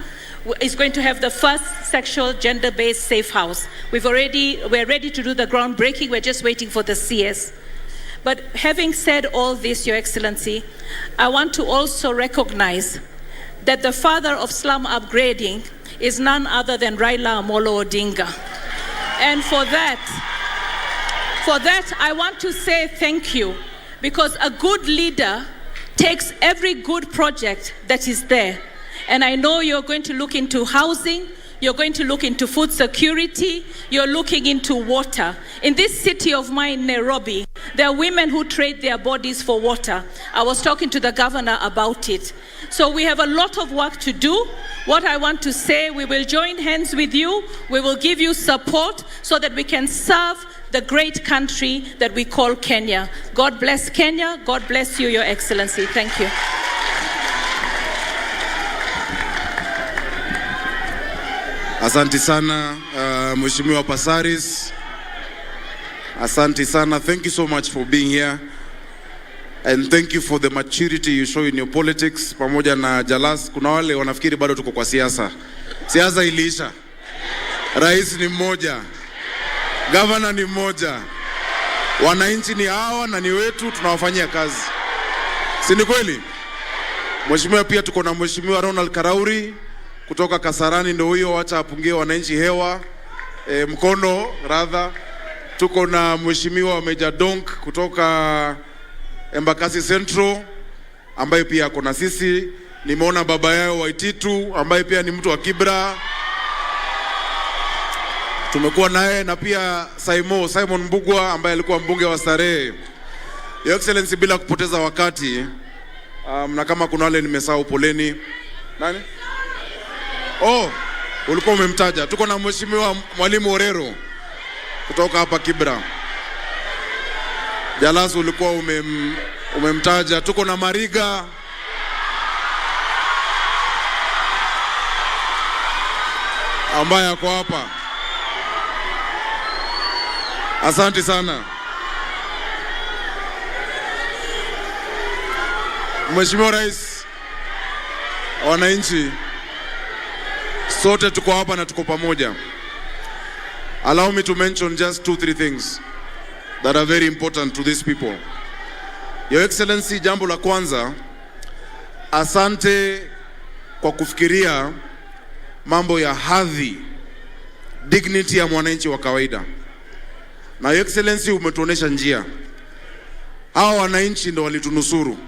is going to have the first sexual gender-based safe house. We're ready to do the groundbreaking. We're just waiting for the CS. But having said all this, Your Excellency, I want to also recognize that the father of slum upgrading is none other than Raila Amolo Odinga. And for that, I want to say thank you, because a good leader takes every good project that is there. And I know you're going to look into housing, you're going to look into food security, you're looking into water. In this city of mine, Nairobi, there are women who trade their bodies for water. I was talking to the governor about it. So we have a lot of work to do. What I want to say, we will join hands with you, we will give you support so that we can serve the great country that we call Kenya. God bless Kenya. God bless you, Your Excellency. Thank you. Asante sana Mheshimiwa Pasaris. Asante sana. Thank you so much for being here. And thank you for the maturity you show in your politics. Pamoja na Jalas, kuna wale wanafikiri bado tuko kwa siasa. Siasa iliisha. Rais ni mmoja. Governor ni mmoja. Wananchi ni hawa na ni wetu, tunawafanyia kazi. Si ni kweli? Mheshimiwa, pia tuko na Mheshimiwa Ronald Karauri kutoka Kasarani, ndio huyo, acha apungie wananchi hewa. Mkono rather. Tuko na Mheshimiwa Meja Donk kutoka Embakasi Central ambaye pia ako na sisi. Nimeona baba yao Waititu ambaye pia ni mtu wa Kibera. Tumekuwa naye, na pia Simon Mbugwa ambaye alikuwa mbunge wa Starehe. Your Excellency, bila kupoteza wakati, na kama kuna wale nimesahau, poleni. Nani? Ulikuwa umemtaja. Tuko na Mheshimiwa Mwalimu Orero kutoka hapa Kibera. Jalas ulikuwa umemtaja. Tuko na Mariga. Ambaye ako hapa. Asante sana. Mheshimiwa Rais, wananchi, sote tuko hapa na tuko pamoja. Allow me to mention just 2-3 things that are very important to these people. Your Excellency, jambo la kwanza, asante kwa kufikiria mambo ya hadhi, dignity ya mwananchi wa kawaida. Na Your Excellency, umetuonesha njia. Hawa wananchi ndo walitunusuru.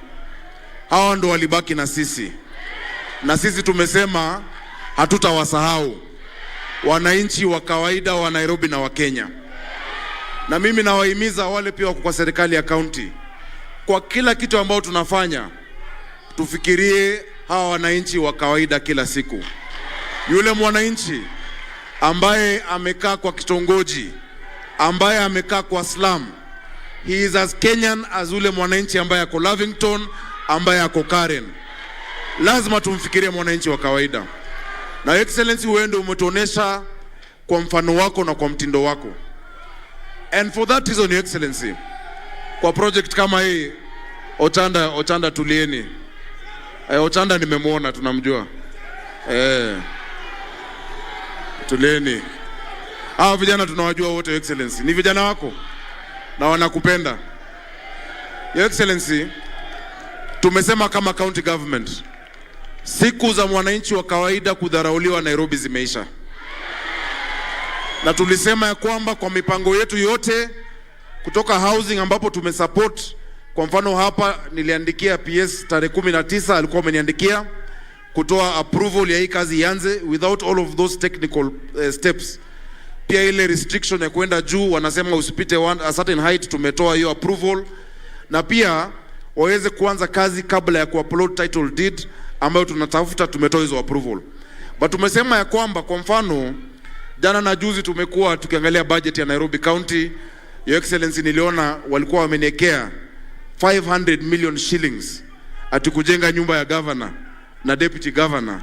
Hawa ndo walibaki na sisi. Na sisi tumesema hatutawasahau wananchi wa kawaida wa Nairobi na wa Kenya. Na mimi nawahimiza wale pia wako kwa serikali ya county, kwa kila kitu ambao tunafanya, tufikirie hawa wananchi wa kawaida kila siku. Yule mwananchi ambaye amekaa kwa kitongoji, ambaye amekaa kwa slum, he is as Kenyan as ule mwananchi ambaye ako Lavington, ambaye ako Karen. Lazima tumfikirie mwananchi wa kawaida. Na Excellency, wewe ndio umetuonesha kwa mfano wako na kwa mtindo wako. And for that reason, Your Excellency, kwa project kama hii, Ochanda tulieni. Ochanda nimemuona, tunamjua. Tulieni. Hawa vijana tunawajua wote, Your Excellency. Ni vijana wako na wanakupenda. Your Excellency, tumesema kama county government, siku za mwananchi wa kawaida kudharauliwa Nairobi zimeisha. Na tulisema ya kwamba kwa mipango yetu yote kutoka housing ambapo tumesupport, kwa mfano hapa niliandikia PS tarehe 19, alikuwa ameniandikia kutoa approval ya hii kazi ianze without all of those technical steps. Pia ile restriction ya kwenda juu, wanasema usipite a certain height, tumetoa hiyo approval. Na pia waweze kuanza kazi kabla ya kuupload title deed ambayo tunatafuta, tumetoa hizo approval. But tumesema ya kwamba kwa mfano jana na juzi tumekuwa tukiangalia budget ya Nairobi County. Your Excellency, niliona walikuwa wameniekea 500 million shillings ati kujenga nyumba ya governor na deputy governor.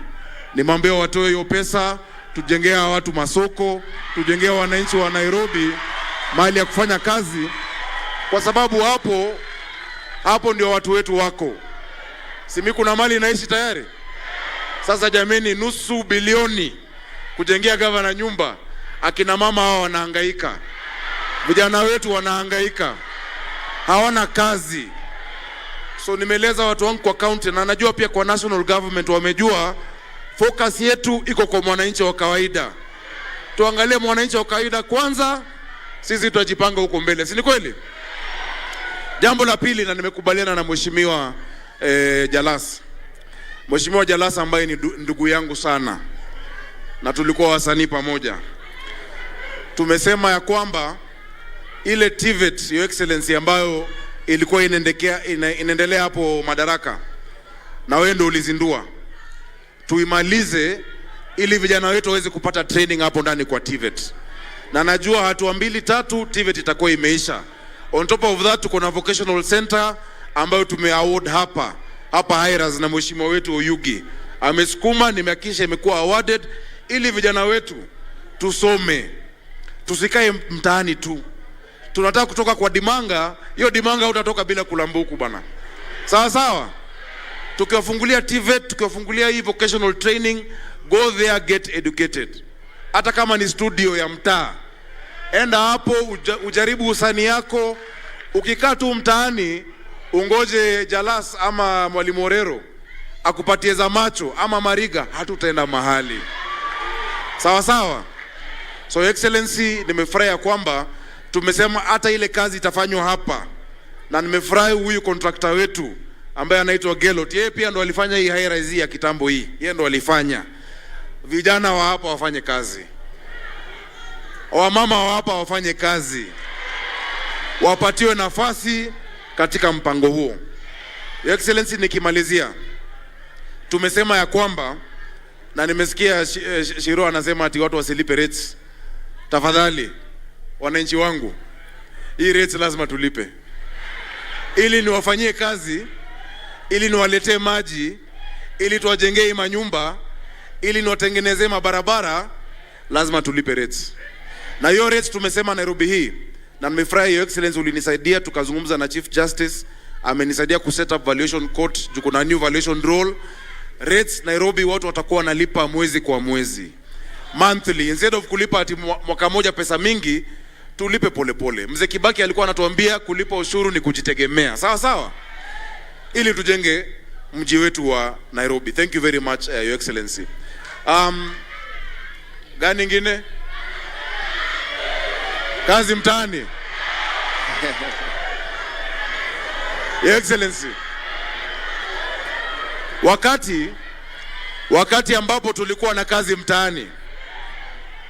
Nimwambia watoe hiyo pesa, tujengea watu masoko, tujengea wananchi wa Nairobi mahali ya kufanya kazi, kwa sababu hapo ndio watu wetu wako. Simi kuna mali inaishi tayari. Sasa jameni, nusu bilioni kujengea governor nyumba, akina mama hao wanahangaika. Vijana wetu wanahangaika. Hawana kazi. So nimeeleza watu wangu kwa county, na najua pia kwa national government wamejua focus yetu iko kwa mwananchi wa kawaida. Tuangalie mwananchi wa kawaida kwanza, sisi tutajipanga huko mbele. Si ni kweli? Jambo la pili, na nimekubaliana na Mheshimiwa Jalas. Mheshimiwa Jalas ambaye ni ndugu yangu sana, na tulikuwa wasanii pamoja. Tumesema ya kwamba ile TVET, Your Excellency, ambayo ilikuwa inaendelea hapo Madaraka, na wewe ndio ulizindua, tuimalize ili vijana wetu waweze kupata training hapo ndani kwa TVET. Na najua hatua 2-3 TVET itakuwa imeisha. On top of that, tuko na vocational center ambayo tumeaward hapa Hiras na mheshimiwa wetu Oyugi amesukuma, nimehakikisha imekuwa awarded ili vijana wetu tusome, tusikae mtaani tu. tunataka kutoka kwa dimanga, hiyo dimanga utatoka bila kulambuku bana. Sawa sawa? Tukiwafungulia TVET, tukiwafungulia hii vocational training, go there, get educated. Hata kama ni studio ya mtaa, enda hapo ujaribu usani yako. Ukikaa tu mtaani ungoje Jalas ama Mwalimu Orero akupatie za macho ama Mariga, hatutaenda mahali. Sawa sawa? So Excellency, nimefurahi kwamba tumesema hata ile kazi itafanywa hapa, na nimefurahi huyu contractor wetu ambaye anaitwa Gelot, yeye pia ndo alifanya hii high rise ya kitambo hii, yeye ndo alifanya. Vijana wa hapa wafanye kazi, wamama wa hapa wafanye kazi, wapatiwe nafasi katika mpango huo. Your Excellency, nikimalizia, tumesema ya kwamba, na nimesikia Shiro anasema ati watu wasilipe rates. Tafadhali wananchi wangu, hii rates lazima tulipe, ili niwafanyie kazi, ili niwaletee maji, ili tuwajengee manyumba, ili niwatengenezee mabarabara, lazima tulipe rates. Na hiyo rates tumesema Nairobi hii, na nimefurahi Your Excellency ulinisaidia, tukazungumza na Chief Justice, amenisaidia kuset up valuation court, juko na new valuation role. Rates Nairobi watu watakuwa wanalipa mwezi kwa mwezi, monthly, instead of kulipa ati mwaka moja pesa mingi, tulipe pole pole. Mzee Kibaki alikuwa anatuambia kulipa ushuru ni kujitegemea. Sawa sawa? Ili tujenge mji wetu wa Nairobi. Thank you very much, Your Excellency. Gani nyingine? Kazi mtaani. Your Excellency, wakati ambapo tulikuwa na kazi mtaani,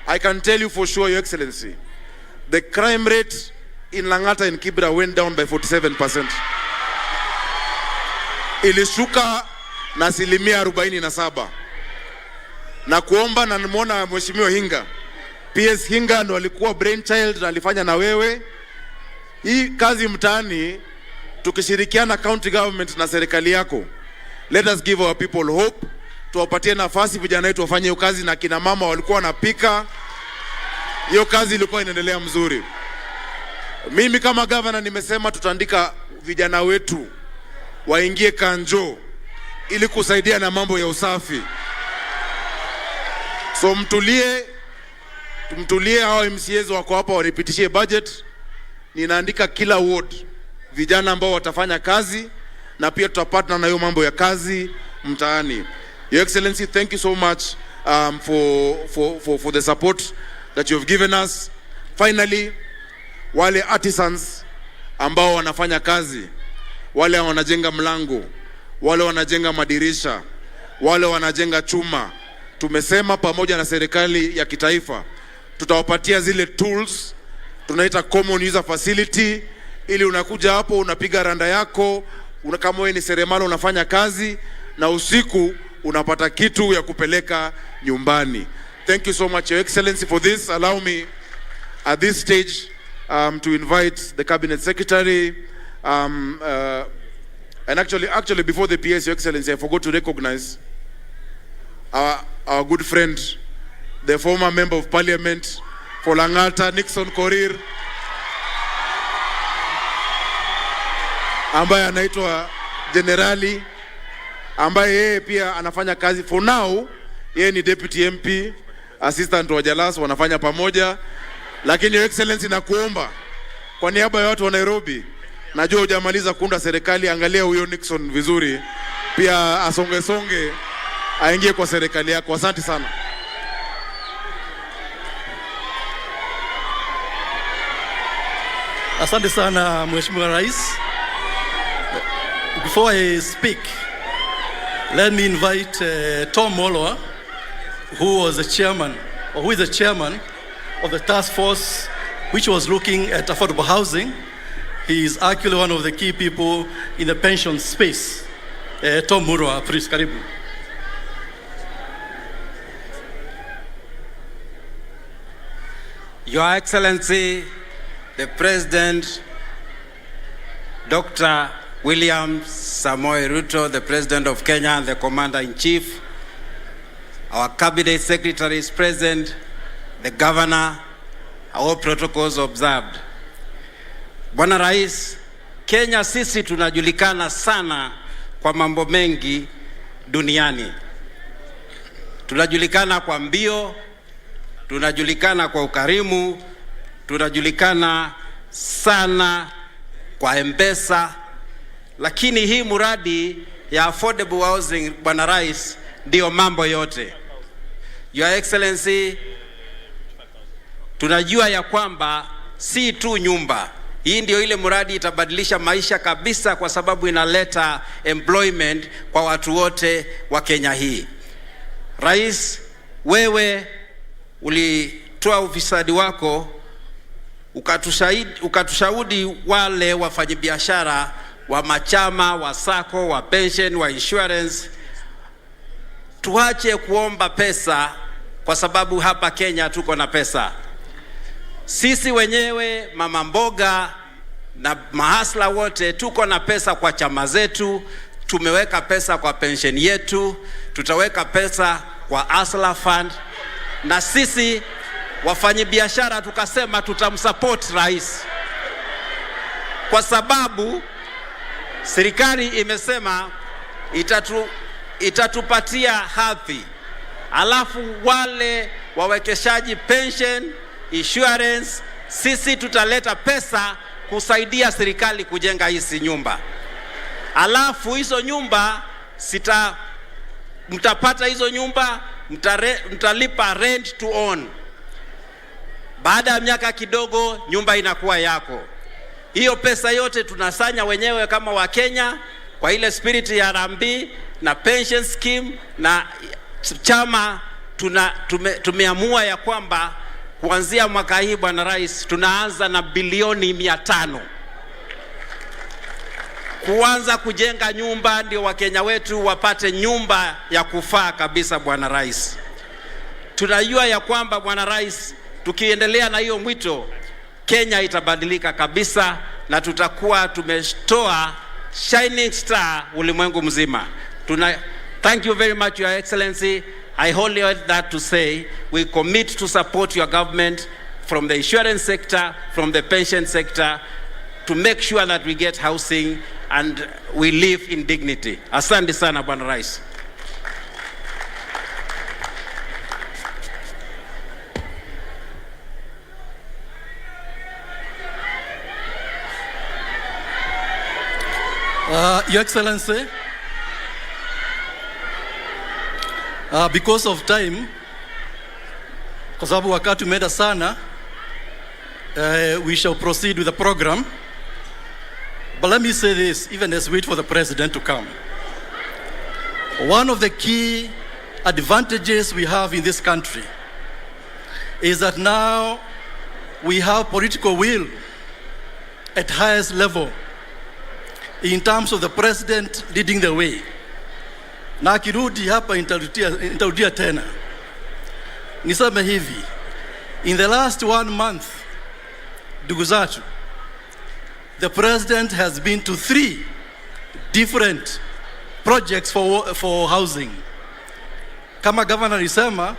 I can tell you for sure, Your Excellency, the crime rate in Langata and Kibera went down by 47%. Ilishuka na 47%. Na kuomba, na nimeona Mheshimiwa Hinga, PS Hinga ndo alikuwa brainchild na alifanya na wewe hii kazi mtaani, tukishirikiana county government na serikali yako. Let us give our people hope. Tuwapatie nafasi vijana wetu wafanye hiyo kazi, na kina mama walikuwa wanapika. Hiyo kazi ilikuwa inaendelea mzuri. Mimi kama governor nimesema tutaandika vijana wetu waingie kanjo ili kusaidia na mambo ya usafi. So mtulie hao MCAs wako hapa waripitishie budget. Ninaandika kila ward vijana ambao watafanya kazi, na pia tutapatana na hiyo mambo ya kazi mtaani. Your Excellency, thank you so much for the support that you have given us. Finally, wale artisans ambao wanafanya kazi, wale wanajenga mlango, wale wanajenga madirisha, wale wanajenga chuma, tumesema pamoja na serikali ya kitaifa tutawapatia zile tools tunaita common user facility, ili unakuja hapo unapiga randa yako, kama wewe ni seremala unafanya kazi, na usiku unapata kitu ya kupeleka nyumbani. Thank you so much, Your Excellency, for this. Allow me at this stage to invite the Cabinet Secretary, and actually before the PS, Your Excellency, I forgot to recognize our good friend, the former Member of Parliament for Langata, Nixon Korir, ambaye anaitwa Generali, ambaye yeye pia anafanya kazi for now. Yeye ni Deputy MP, Assistant wa Jalas, wanafanya pamoja. Lakini Your Excellency, nakuomba kwa niaba ya watu wa Nairobi, najua hujamaliza kuunda serikali, angalia huyo Nixon vizuri, pia asonge aingie kwa serikali yako. Asante sana. Asante sana Mheshimiwa Rais. Before I speak, let me invite Tom Molwa, who is the chairman of the task force which was looking at affordable housing. He is actually one of the key people in the pension space. Tom Molwa, please, karibu. Your Excellency, the President, Dr. William Samoei Ruto, the President of Kenya and the Commander-in-Chief, our Cabinet Secretary is present, the Governor, all protocols observed. Bwana Rais, Kenya sisi tunajulikana sana kwa mambo mengi duniani. Tunajulikana kwa mbio, tunajulikana kwa ukarimu, tunajulikana sana kwa M-Pesa, lakini hii muradi ya affordable housing, Bwana Rais, ndio mambo yote. Your Excellency, tunajua ya kwamba si tu nyumba. Hii ndio ile muradi itabadilisha maisha kabisa, kwa sababu inaleta employment kwa watu wote wa Kenya hii. Rais, wewe ulitoa ufisadi wako, ukatushaudi wale wafanyabiashara wa machama, wa sako, wa pension, wa insurance, tuache kuomba pesa, kwa sababu hapa Kenya tuko na pesa. Sisi wenyewe mama mboga na mahasla wote tuko na pesa kwa chama zetu, tumeweka pesa kwa pension yetu, tutaweka pesa kwa Asla Fund, na sisi wafanyabiashara tukasema tutamsupport rais, kwa sababu serikali imesema itatupatia hadhi, alafu wale wawekeshaji pension, insurance, sisi tutaleta pesa kusaidia serikali kujenga hizi nyumba. Alafu hizo nyumba mtapata hizo nyumba, mtalipa rent to own. Baada ya miaka kidogo nyumba inakuwa yako. Hiyo pesa yote tunasanya wenyewe kama wa Kenya kwa ile spirit ya Harambee na pension scheme, na chama tumeamua ya kwamba kuanzia mwaka hii, Bwana Rais, tunaanza na bilioni 500 kuanza kujenga nyumba, ndio Wakenya wetu wapate nyumba ya kufaa kabisa. Bwana Rais, tunajua ya kwamba Bwana Rais, tukiendelea na hiyo mwito, Kenya itabadilika kabisa na tutakuwa tumetoa shining star ulimwengu mzima. Thank you very much, Your Excellency. I hold that to say we commit to support your government from the insurance sector, from the pension sector, to make sure that we get housing and we live in dignity. Asante sana, Bwana Rais. Your Excellency, because of time, kwa sababu wakati umeenda sana, we shall proceed with the program. But let me say this, even as we wait for the President to come. One of the key advantages we have in this country is that now we have political will at highest level in terms of the President leading the way. Na kirudi hapa nitarudia tena. Niseme hivi, in the last 1 month, ndugu zatu, the President has been to 3 different projects for housing. Kama governor alisema,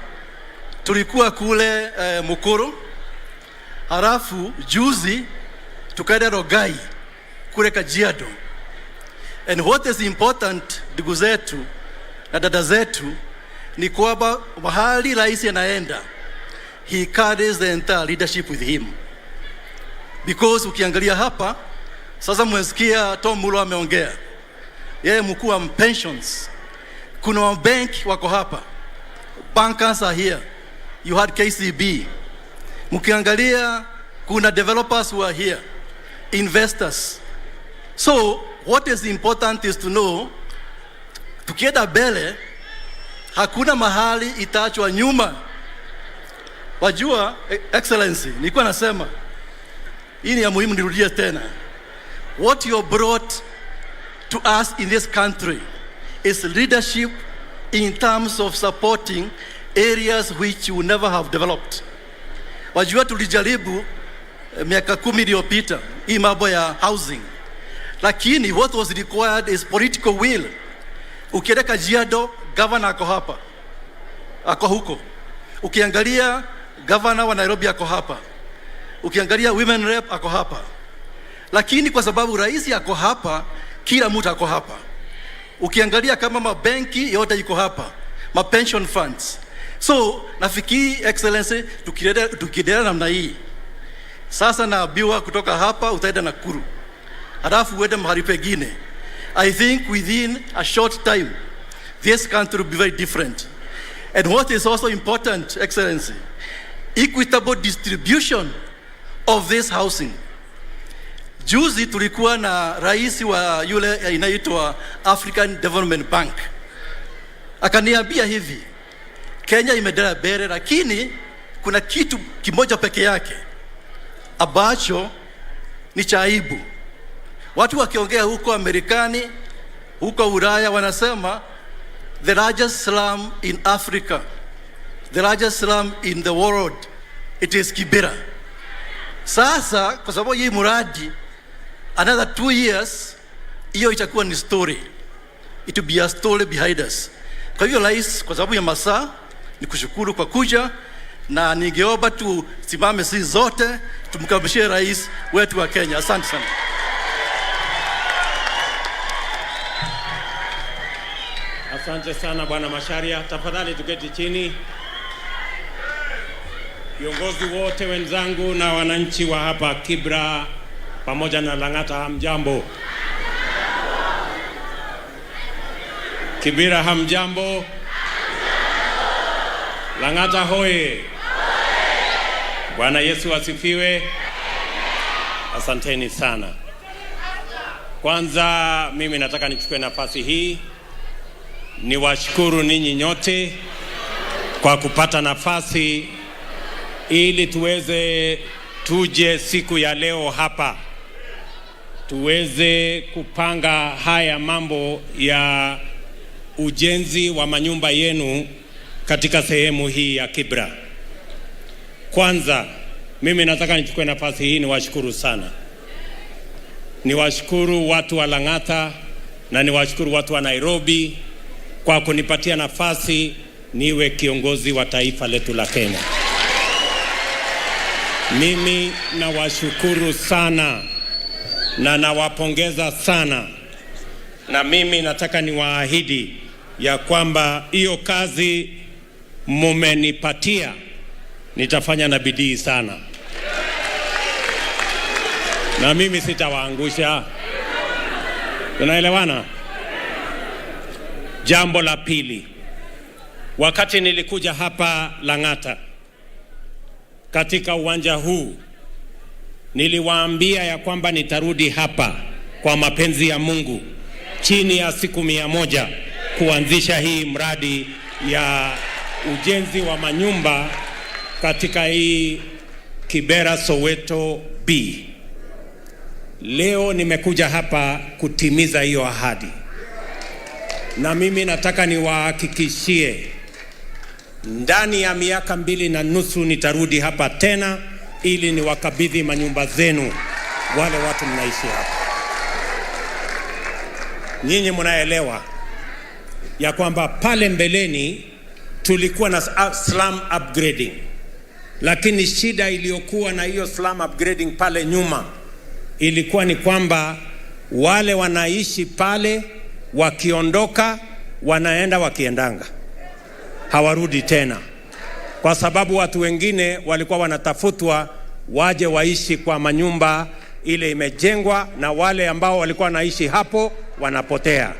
tulikuwa kule Mukuru, halafu juzi tukaenda Rogai kule Kajiado. And what is important, ndugu zetu na dada zetu, ni kwamba mahali rais anaenda, he carries the entire leadership with him. Because ukiangalia hapa, sasa mwesikia Tom Mulo ameongea, yeye mkuu wa pensions, kuna bank wako hapa, bankers are here, you had KCB. Mkiangalia kuna developers who are here, investors. So what is important is to know, tukienda mbele hakuna mahali itaachwa nyuma. Wajua Excellency, nilikuwa nasema hii ni ya muhimu, nirudie tena. What you brought to us in this country is leadership in terms of supporting areas which you never have developed. Wajua tulijaribu miaka 10 iliyopita hii mambo ya housing, lakini what was required is political will. Ukienda Kajiado, governor ako hapa, ako huko. Ukiangalia governor wa Nairobi ako hapa. Ukiangalia women rep ako hapa. lakini kwa sababu rais yako hapa, kila mtu ako hapa. Ukiangalia kama mabenki yote iko hapa, ma pension funds. So nafikiri excellency, tukiendelea namna hii, sasa naambiwa kutoka hapa utaenda Nakuru, halafu uende mahali pengine. I think within a short time this country will be very different. And what is also important, excellency, equitable distribution of this housing. Juzi tulikuwa na rais wa yule inaitwa African Development Bank. Akaniambia hivi, Kenya imeendelea mbele, lakini kuna kitu kimoja peke yake ambacho ni cha aibu. Watu wakiongea huko Amerikani, huko Ulaya, wanasema the largest slum in Africa, the largest slum in the world, it is Kibera. Sasa kwa sababu hii muradi, another 2 years, hiyo itakuwa ni story. It will be a story behind us. Kwa hivyo rais, kwa sababu ya masaa, ni kushukuru kwa kuja, na ningeomba tusimame sisi zote tumkaribishe rais wetu wa Kenya. Asante sana. Asante sana Bwana Macharia. Tafadhali tuketi chini. Viongozi wote wenzangu na wananchi wa hapa Kibera pamoja na Lang'ata, hamjambo? Kibera hamjambo? Lang'ata hoye! Bwana Yesu asifiwe. Asanteni sana. Kwanza mimi nataka nichukue nafasi hii niwashukuru ninyi nyote kwa kupata nafasi ili tuje siku ya leo hapa tuweze kupanga haya mambo ya ujenzi wa manyumba yenu katika sehemu hii ya Kibera. Kwanza mimi nataka nichukue nafasi hii niwashukuru sana. Niwashukuru watu wa Lang'ata na niwashukuru watu wa Nairobi kwa kunipatia nafasi niwe kiongozi wa taifa letu la Kenya. Mimi nawashukuru sana na nawapongeza sana, na mimi nataka niwaahidi ya kwamba hiyo kazi mumenipatia nitafanya na bidii sana, na mimi sitawaangusha. Tunaelewana? Jambo la pili, wakati nilikuja hapa Lang'ata katika uwanja huu, niliwaambia ya kwamba nitarudi hapa kwa mapenzi ya Mungu chini ya siku 100 kuanzisha hii mradi ya ujenzi wa manyumba katika hii Kibera Soweto B. Leo nimekuja hapa kutimiza hiyo ahadi. Na mimi nataka niwahakikishie ndani ya miaka 2.5 nitarudi hapa tena ili niwakabidhi manyumba zenu wale watu mnaishi hapa. Nyinyi mnaelewa ya kwamba pale mbeleni tulikuwa na slum upgrading, lakini shida iliyokuwa na hiyo slum upgrading pale nyuma ilikuwa ni kwamba wale wanaishi pale wakiondoka wanaenda wakiendanga, hawarudi tena, kwa sababu watu wengine walikuwa wanatafutwa waje waishi kwa manyumba ile imejengwa, na wale ambao walikuwa wanaishi hapo wanapotea.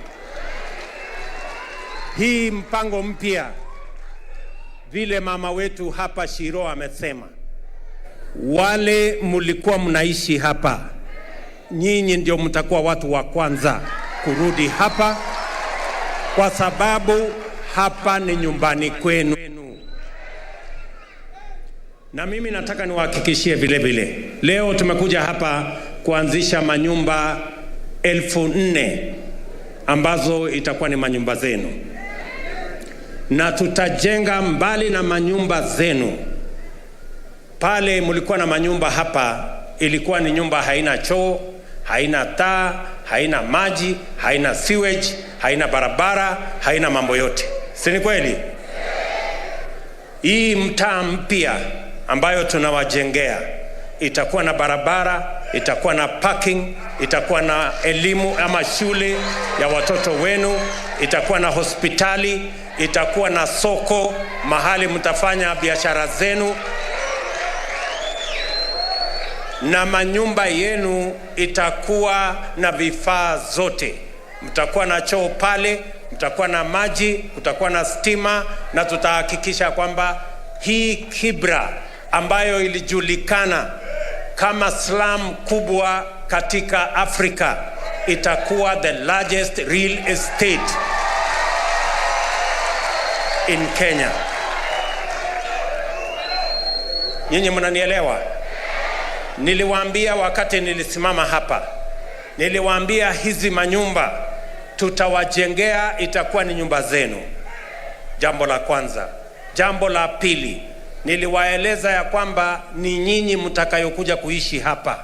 Hii mpango mpya, vile mama wetu hapa Shiro amesema, wale mlikuwa mnaishi hapa, nyinyi ndio mtakuwa watu wa kwanza kurudi hapa, kwa sababu hapa ni nyumbani kwenu. Na mimi nataka niwahakikishie vile vile, leo tumekuja hapa kuanzisha manyumba 4,000 ambazo itakuwa ni manyumba zenu, na tutajenga mbali na manyumba zenu. Pale mlikuwa na manyumba hapa, ilikuwa ni nyumba haina choo, haina taa, haina maji, haina sewage, haina barabara, haina mambo yote. Si ni kweli? Hii mtaa mpya ambayo tunawajengea itakuwa na barabara, itakuwa na parking, itakuwa na elimu ama shule ya watoto wenu, itakuwa na hospitali, itakuwa na soko mahali mtafanya biashara zenu, na manyumba yenu itakuwa na vifaa zote. Mtakuwa na choo pale, mtakuwa na maji, kutakuwa na stima, na tutahakikisha kwamba hii Kibera ambayo ilijulikana kama slum kubwa katika Afrika itakuwa the largest real estate in Kenya. Nyinyi mnanielewa? Niliwaambia wakati nilisimama hapa, niliwaambia hizi manyumba tutawajengea, itakuwa ni nyumba zenu. Jambo la kwanza. Jambo la pili, niliwaeleza ya kwamba ni nyinyi mtakayokuja kuishi hapa.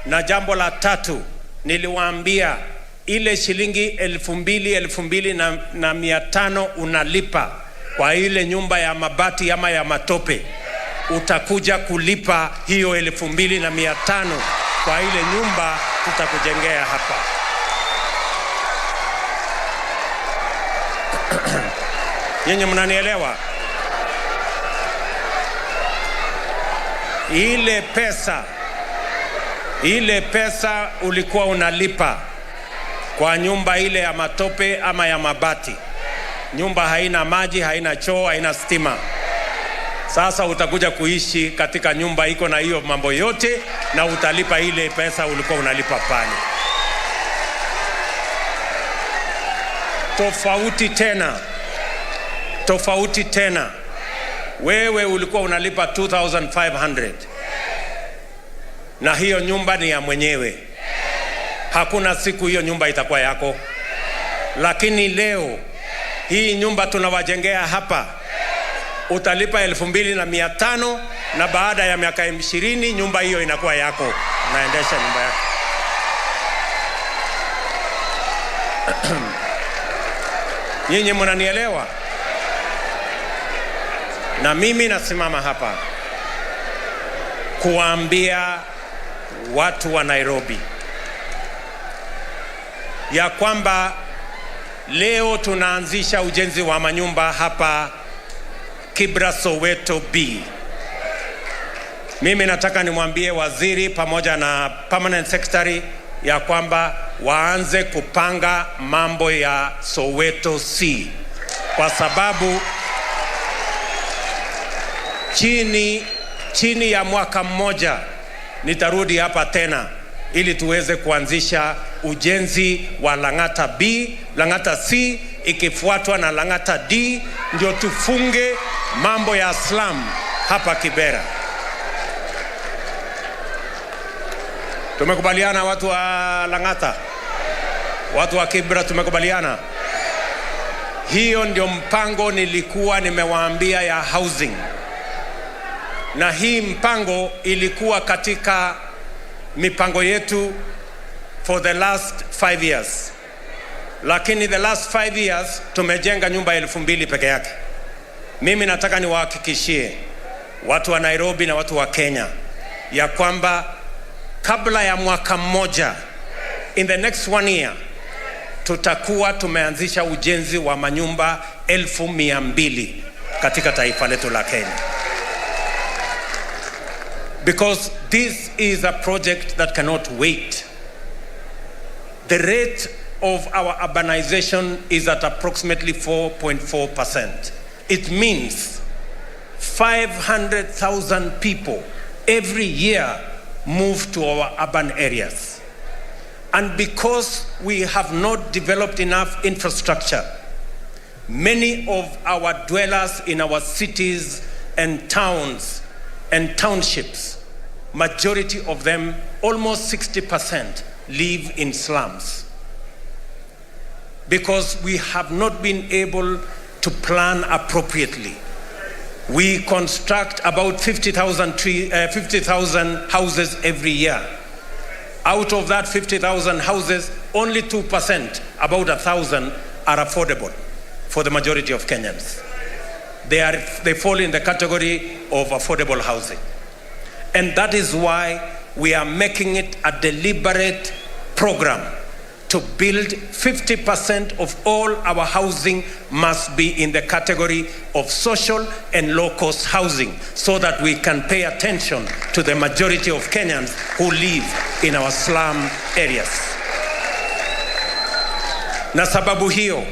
Na jambo la tatu, niliwaambia ile shilingi 2,500 unalipa kwa ile nyumba ya mabati ama ya matope, utakuja kulipa hiyo 2,500 kwa ile nyumba tutakujengea hapa. Nyinyi mnanielewa? Ile pesa ulikuwa unalipa kwa nyumba ile ya matope ama ya mabati, nyumba haina maji, haina choo, haina stima. Sasa utakuja kuishi katika nyumba iko na hiyo mambo yote, na utalipa ile pesa ulikuwa unalipa pale. Tofauti tena. Wewe ulikuwa unalipa 2,500 na hiyo nyumba ni ya mwenyewe. Hakuna siku hiyo nyumba itakuwa yako. Lakini leo hii nyumba tunawajengea hapa, utalipa 2,500 na baada ya miaka 20 nyumba hiyo inakuwa yako. Unaendesha nyumba yako. Nyinyi mnanielewa? Na mimi nasimama hapa kuambia watu wa Nairobi ya kwamba leo tunaanzisha ujenzi wa manyumba hapa Kibera Soweto B. Mimi nataka nimwambie waziri pamoja na permanent secretary ya kwamba waanze kupanga mambo ya Soweto C, kwa sababu chini ya mwaka mmoja nitarudi hapa tena ili tuweze kuanzisha ujenzi wa Lang'ata B, Lang'ata C ikifuatwa na Lang'ata D, ndio tufunge mambo ya slum hapa Kibera. Tumekubaliana watu wa Lang'ata? Watu wa Kibera tumekubaliana? Hiyo ndio mpango nilikuwa nimewaambia ya housing. Na hii mpango ilikuwa katika mipango yetu for the last 5 years. Lakini the last 5 years tumejenga nyumba 2,000 peke yake. Mimi nataka niwahakikishie watu wa Nairobi na watu wa Kenya ya kwamba kabla ya mwaka mmoja, in the next 1 year, tutakuwa tumeanzisha ujenzi wa manyumba 200,000 katika taifa letu la Kenya. Because this is a project that cannot wait. The rate of our urbanization is at approximately 4.4%. It means 500,000 people every year move to our urban areas. And because we have not developed enough infrastructure, many of our dwellers in our cities and towns and townships, majority of them, almost 60%, live in slums. Because we have not been able to plan appropriately. We construct about 50,000 houses every year. Out of that 50,000 houses, only 2%, about 1,000, are affordable for the majority of Kenyans. They fall in the category of affordable housing. And that is why we are making it a deliberate program to build 50% of all our housing must be in the category of social and low-cost housing, so that we can pay attention to the majority of Kenyans who live in our slum areas. Na sababu hiyo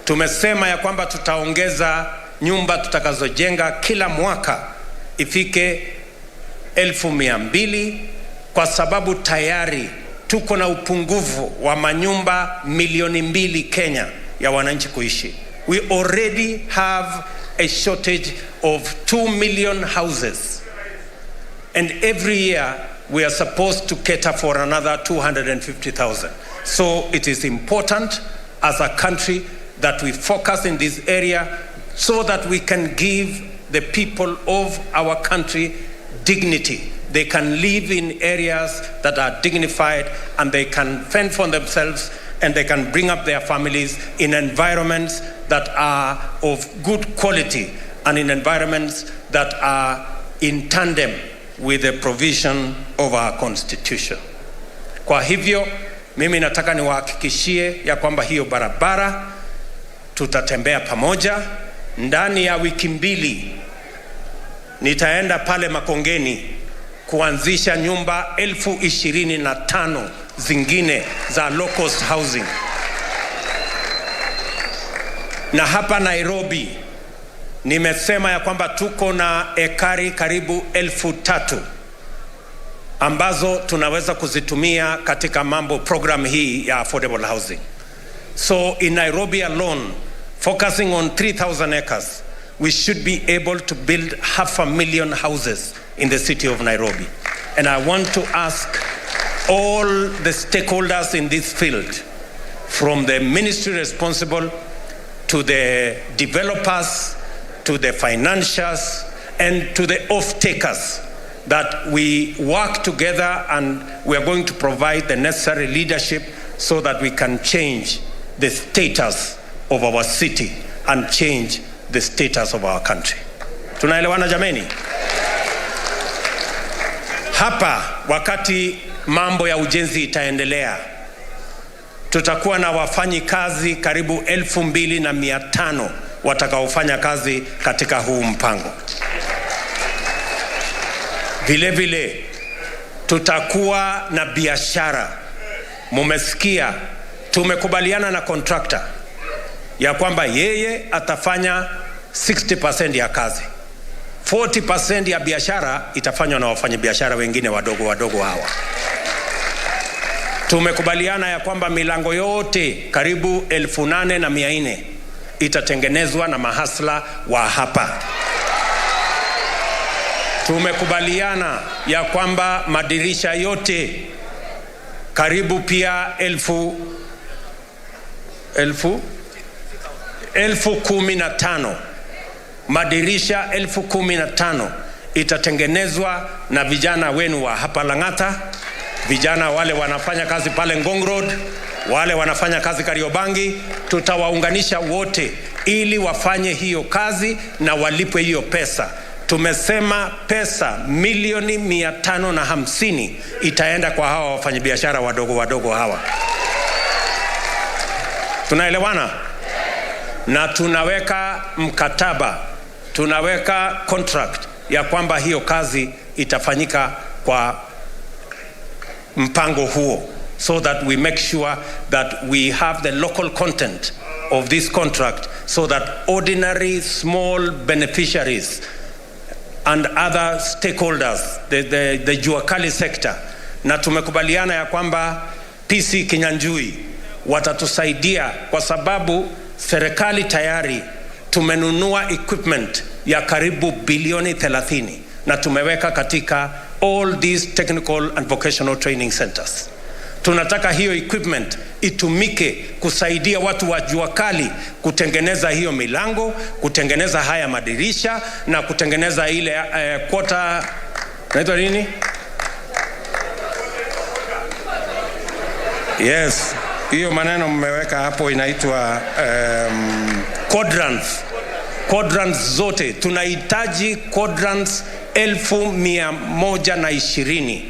tumesema ya kwamba tutaongeza nyumba tutakazojenga kila mwaka ifike 1,200, kwa sababu tayari tuko na upungufu wa manyumba milioni 2 Kenya ya wananchi kuishi. We already have a shortage of 2 million houses, and every year we are supposed to cater for another 250,000. So it is important as a country that we focus in this area so that we can give the people of our country dignity. They can live in areas that are dignified, and they can fend for themselves, and they can bring up their families in environments that are of good quality and in environments that are in tandem with the provision of our constitution. Kwa hivyo, mimi nataka niwahakikishie ya kwamba hiyo barabara tutatembea pamoja. Ndani ya wiki 2 nitaenda pale Makongeni kuanzisha nyumba 25,000 zingine za low cost housing. Na hapa Nairobi nimesema ya kwamba tuko na ekari karibu 3,000 ambazo tunaweza kuzitumia katika mambo program hii ya affordable housing. So in Nairobi alone, focusing on 3,000 acres, we should be able to build 500,000 houses in the city of Nairobi. And I want to ask all the stakeholders in this field, from the ministry responsible to the developers, to the financiers, and to the off-takers, that we work together, and we are going to provide the necessary leadership so that we can change the status of our city and change the status of our country. Tunaelewana jameni? Hapa wakati mambo ya ujenzi itaendelea, tutakuwa na wafanyi kazi karibu 2,500 watakaofanya kazi katika huu mpango. Vile vile tutakuwa na biashara. Mumesikia tumekubaliana na contractor ya kwamba yeye atafanya 60% ya kazi. 40% ya biashara itafanywa na wafanyabiashara wengine wadogo wadogo hawa. Tumekubaliana ya kwamba milango yote karibu 8,400 itatengenezwa na mahasla wa hapa. Tumekubaliana ya kwamba madirisha yote karibu pia 15,000 madirisha 15,000 itatengenezwa na vijana wenu wa hapa Lang'ata, vijana wale wanafanya kazi pale Ngong Road, wale wanafanya kazi Kariobangi. Tutawaunganisha wote ili wafanye hiyo kazi na walipwe hiyo pesa. Tumesema pesa milioni 550 itaenda kwa hawa wafanyabiashara wadogo wadogo hawa. Tunaelewana? Na tunaweka mkataba, tunaweka contract ya kwamba hiyo kazi itafanyika kwa mpango huo, so that we make sure that we have the local content of this contract, so that ordinary small beneficiaries and other stakeholders, the juakali sector, na tumekubaliana ya kwamba PC Kinyanjui watatusaidia, kwa sababu serikali tayari tumenunua equipment ya karibu bilioni 30 na tumeweka katika all these technical and vocational training centers. Tunataka hiyo equipment itumike kusaidia watu wa jua kali kutengeneza hiyo milango, kutengeneza haya madirisha na kutengeneza ile quarter, naitwa nini? Yes, hiyo maneno mmeweka hapo inaitwa quadrants. Quadrants zote tunahitaji quadrants 120,000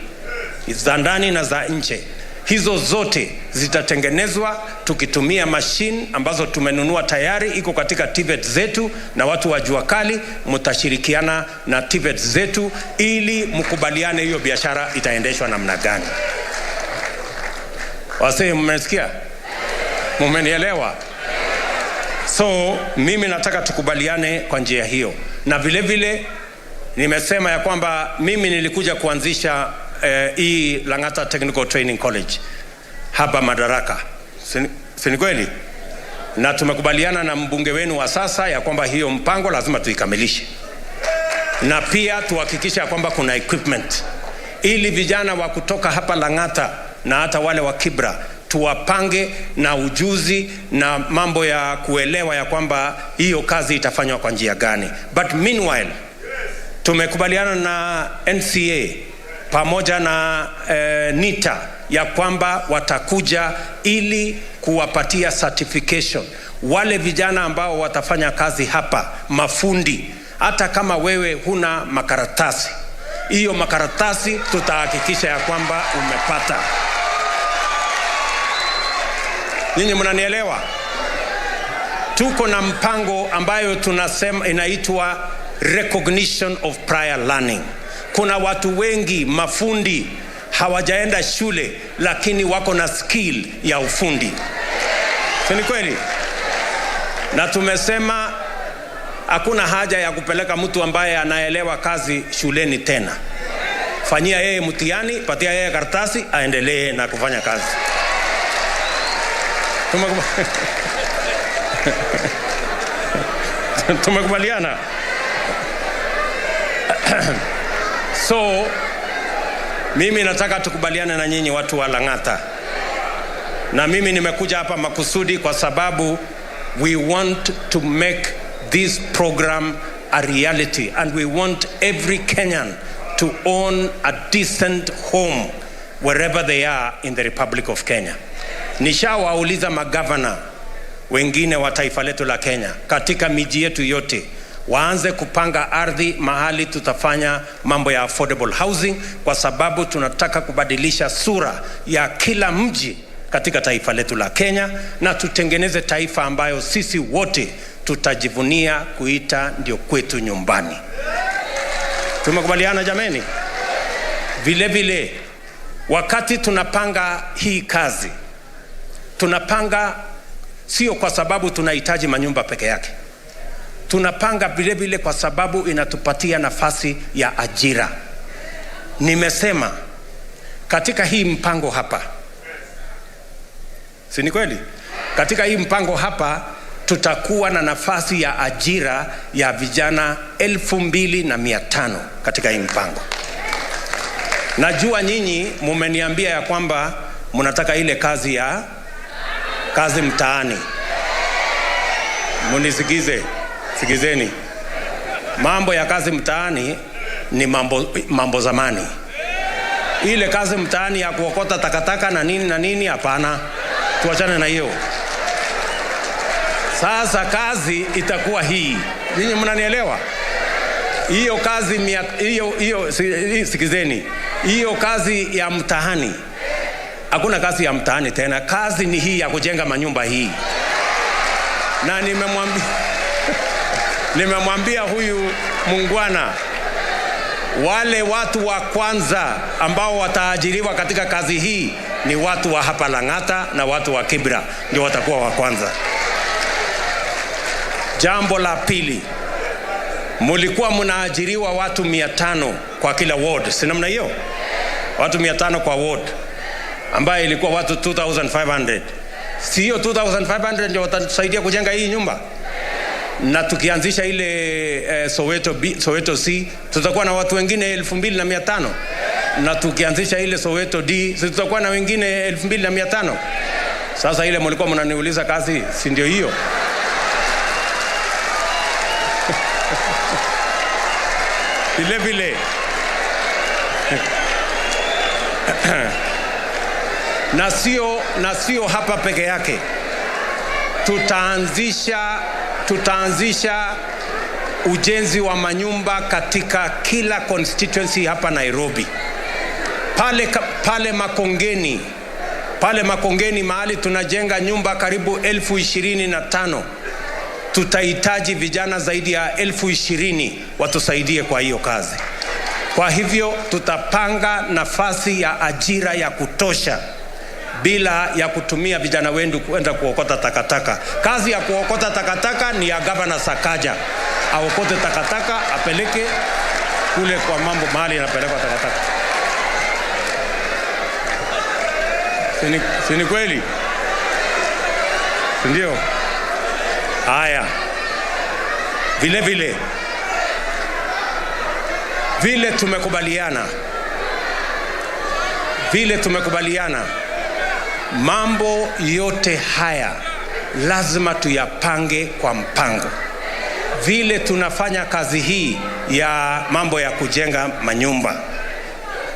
za ndani na za nje. Hizo zote zitatengenezwa tukitumia machine ambazo tumenunua tayari, iko katika TVET zetu, na watu wa jua kali mtashirikiana na TVET zetu ili mkubaliane hiyo biashara itaendeshwa namna gani. Wase, mmesikia? Mmenielewa? So mimi nataka tukubaliane kwa njia hiyo, na vile vile nimesema ya kwamba mimi nilikuja kuanzisha hii Lang'ata Technical Training College hapa Madaraka, si kweli? Na tumekubaliana na mbunge wenu wa sasa ya kwamba hiyo mpango lazima tuikamilishe, na pia tuhakikisha ya kwamba kuna equipment ili vijana wa kutoka hapa Lang'ata na hata wale wa Kibera tuwapange na ujuzi na mambo ya kuelewa ya kwamba hiyo kazi itafanywa kwa njia gani. But meanwhile tumekubaliana na NCA pamoja na NITA ya kwamba watakuja ili kuwapatia certification wale vijana ambao watafanya kazi hapa, mafundi. Hata kama wewe huna makaratasi, hiyo makaratasi tutahakikisha ya kwamba umepata. Ninyi mnanielewa? Tuko na mpango ambayo tunasema inaitwa recognition of prior learning. Kuna watu wengi mafundi hawajaenda shule lakini wako na skill ya ufundi. Ni kweli? Na tumesema hakuna haja ya kupeleka mtu ambaye anaelewa kazi shuleni tena. Fanyia yeye mtihani, patia yeye karatasi, aendelee na kufanya kazi. Tumekubaliana? So mimi nataka tukubaliane na nyinyi watu wa Lang'ata, na mimi nimekuja hapa makusudi kwa sababu we want to make this program a reality, and we want every Kenyan to own a decent home wherever they are in the Republic of Kenya. Nishawauliza magavana wengine wa taifa letu la Kenya katika miji yetu yote waanze kupanga ardhi mahali tutafanya mambo ya affordable housing, kwa sababu tunataka kubadilisha sura ya kila mji katika taifa letu la Kenya, na tutengeneze taifa ambayo sisi wote tutajivunia kuita ndio kwetu nyumbani. Tumekubaliana jameni? Vile vile wakati tunapanga hii kazi, tunapanga sio kwa sababu tunahitaji manyumba peke yake. Tunapanga vile vile kwa sababu inatupatia nafasi ya ajira. Nimesema katika hii mpango hapa, si ni kweli? Katika hii mpango hapa tutakuwa na nafasi ya ajira ya vijana 2,500 katika hii mpango. Najua nyinyi mumeniambia ya kwamba mnataka ile kazi mtaani. Munisikize, sikizeni. Mambo ya kazi mtaani ni mambo zamani. Ile kazi mtaani ya kuokota takataka na nini hapana. Tuachane na hiyo. Sasa kazi itakuwa hii. Ninyi mnanielewa? Hiyo kazi sikizeni. Hiyo kazi ya mtaani. Hakuna kazi ya mtaani tena. Kazi ni hii ya kujenga manyumba hii. Na nimemwambia huyu mungwana, wale watu wa kwanza ambao wataajiriwa katika kazi hii ni watu wa hapa Lang'ata na watu wa Kibera, ndio watakuwa wa kwanza. Jambo la pili, mulikuwa mnaajiriwa watu 500 kwa kila ward, si namna hiyo? Watu 500 kwa ward, ambaye ilikuwa watu 2,500. Sio 2,500 ndio watatusaidia kujenga hii nyumba? Na tukianzisha ile Soweto C, tutakuwa na watu wengine 2,500. Na tukianzisha ile Soweto D, tutakuwa na wengine 2,500. Sasa ile mlikuwa mnaniuliza kazi, si ndio hiyo? Vile vile na sio hapa peke yake. Tutaanzisha ujenzi wa manyumba katika kila constituency hapa Nairobi. Pale Makongeni mahali tunajenga nyumba karibu 25,000. Tutahitaji vijana zaidi ya 20,000 watusaidie kwa hiyo kazi. Kwa hivyo tutapanga nafasi ya ajira ya kutosha bila ya kutumia vijana wendu kwenda kuokota takataka. Kazi ya kuokota takataka ni ya Governor Sakaja. Aokote takataka apeleke kule kwa mambo mahali inapelekwa takataka. Sini kweli? Ndio. Haya. Vile tumekubaliana mambo yote haya lazima tuyapange kwa mpango. Vile tunafanya kazi hii ya mambo ya kujenga manyumba,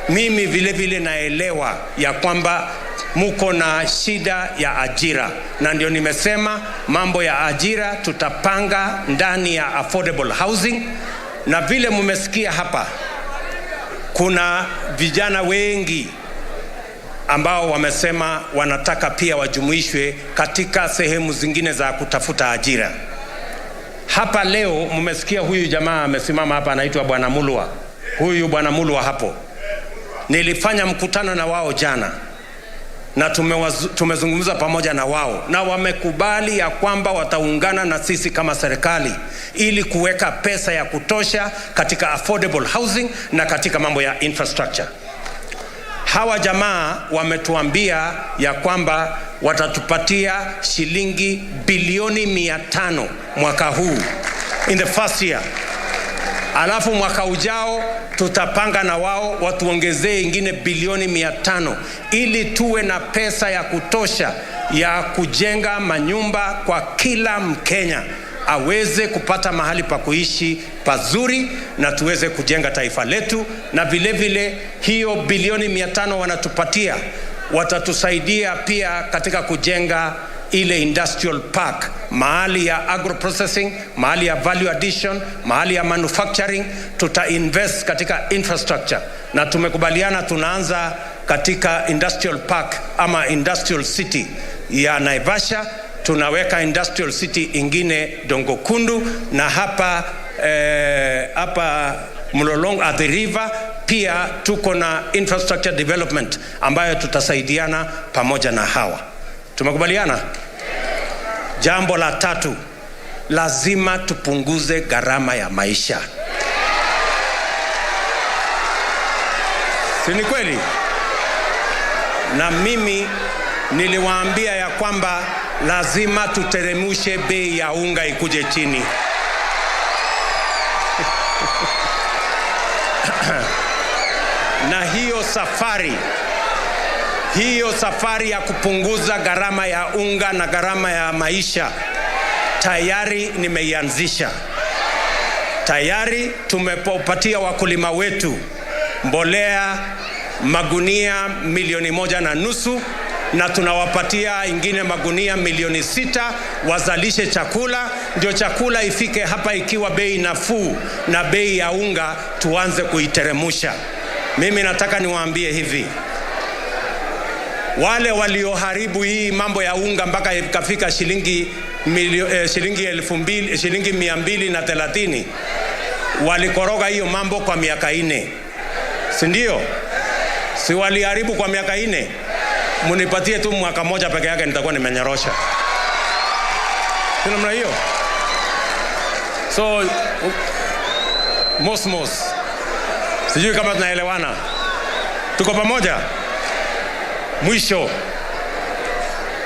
mimi vile naelewa ya kwamba muko na shida ya ajira, na ndio nimesema mambo ya ajira tutapanga ndani ya affordable housing. Na vile mumesikia hapa, kuna vijana wengi ambao wamesema wanataka pia wajumuishwe katika sehemu zingine za kutafuta ajira. Hapa leo mumesikia huyu jamaa amesimama hapa, anaitwa Bwana Mulwa. Huyu Bwana Mulwa hapo, nilifanya mkutano na wao jana na tumezungumza pamoja na wao, na wamekubali ya kwamba wataungana na sisi kama serikali ili kuweka pesa ya kutosha katika affordable housing na katika mambo ya infrastructure. Hawa jamaa wametuambia ya kwamba watatupatia shilingi bilioni 500 mwaka huu in the first year. Alafu mwaka ujao tutapanga na wao watuongezee ingine bilioni 500 ili tuwe na pesa ya kutosha ya kujenga manyumba kwa kila Mkenya aweze kupata mahali pa kuishi pazuri na tuweze kujenga taifa letu. Na vile hiyo bilioni 500 wanatupatia, watatusaidia pia katika kujenga ile industrial park, mahali ya agro processing, mahali ya value addition, mahali ya manufacturing. Tuta invest katika infrastructure na tumekubaliana tunaanza katika industrial park ama industrial city ya Naivasha. Tunaweka industrial city ingine Dongo Kundu, na hapa Mlolongo at the river pia tuko na infrastructure development ambayo tutasaidiana pamoja na hawa. Tumekubaliana? Jambo la tatu, lazima tupunguze gharama ya maisha. Si ni kweli? Na mimi niliwaambia ya kwamba lazima tuteremushe bei ya unga ikuje chini. Na hiyo safari ya kupunguza gharama ya unga na gharama ya maisha tayari nimeianzisha. Tayari tumepatia wakulima wetu mbolea magunia 1.5 na tunawapatia ingine magunia 6 wazalishe chakula, ndio chakula ifike hapa ikiwa bei nafuu, na bei ya unga tuanze kuiteremusha. Mimi nataka niwaambie hivi, wale walioharibu hii mambo ya unga mpaka ikafika shilingi 230 walikoroga hiyo mambo kwa miaka 4, si ndio? Si waliharibu kwa miaka 4? Munipatie tu mwaka moja peke yake nitakuwa nimenyorosha. Kuna mna hiyo? So mos sijui kama tunaelewana. Tuko pamoja? Mwisho,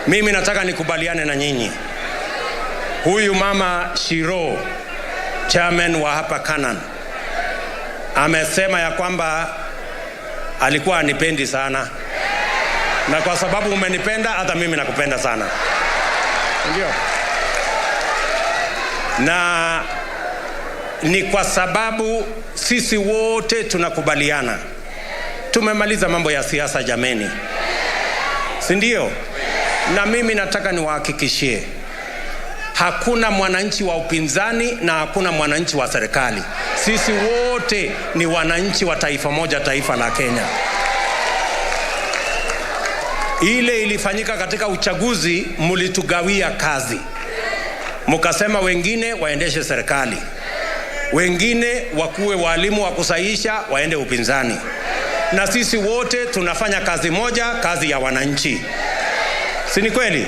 mimi nataka nikubaliane na nyinyi. Huyu mama Shiro, chairman wa hapa Kanan, amesema ya kwamba alikuwa anipendi sana, na kwa sababu umenipenda hata mimi nakupenda sana. Ndio. Na ni kwa sababu sisi wote tunakubaliana. Tumemaliza mambo ya siasa jameni, si ndio? Na mimi nataka niwahakikishie Hakuna mwananchi wa upinzani na hakuna mwananchi wa serikali. Sisi wote ni wananchi wa taifa moja, taifa la Kenya. Ile ilifanyika katika uchaguzi, mulitugawia kazi. Mukasema wengine waendeshe serikali, wengine wakuwe walimu wa kusahihisha waende upinzani. Na sisi wote tunafanya kazi moja, kazi ya wananchi. Si ni kweli?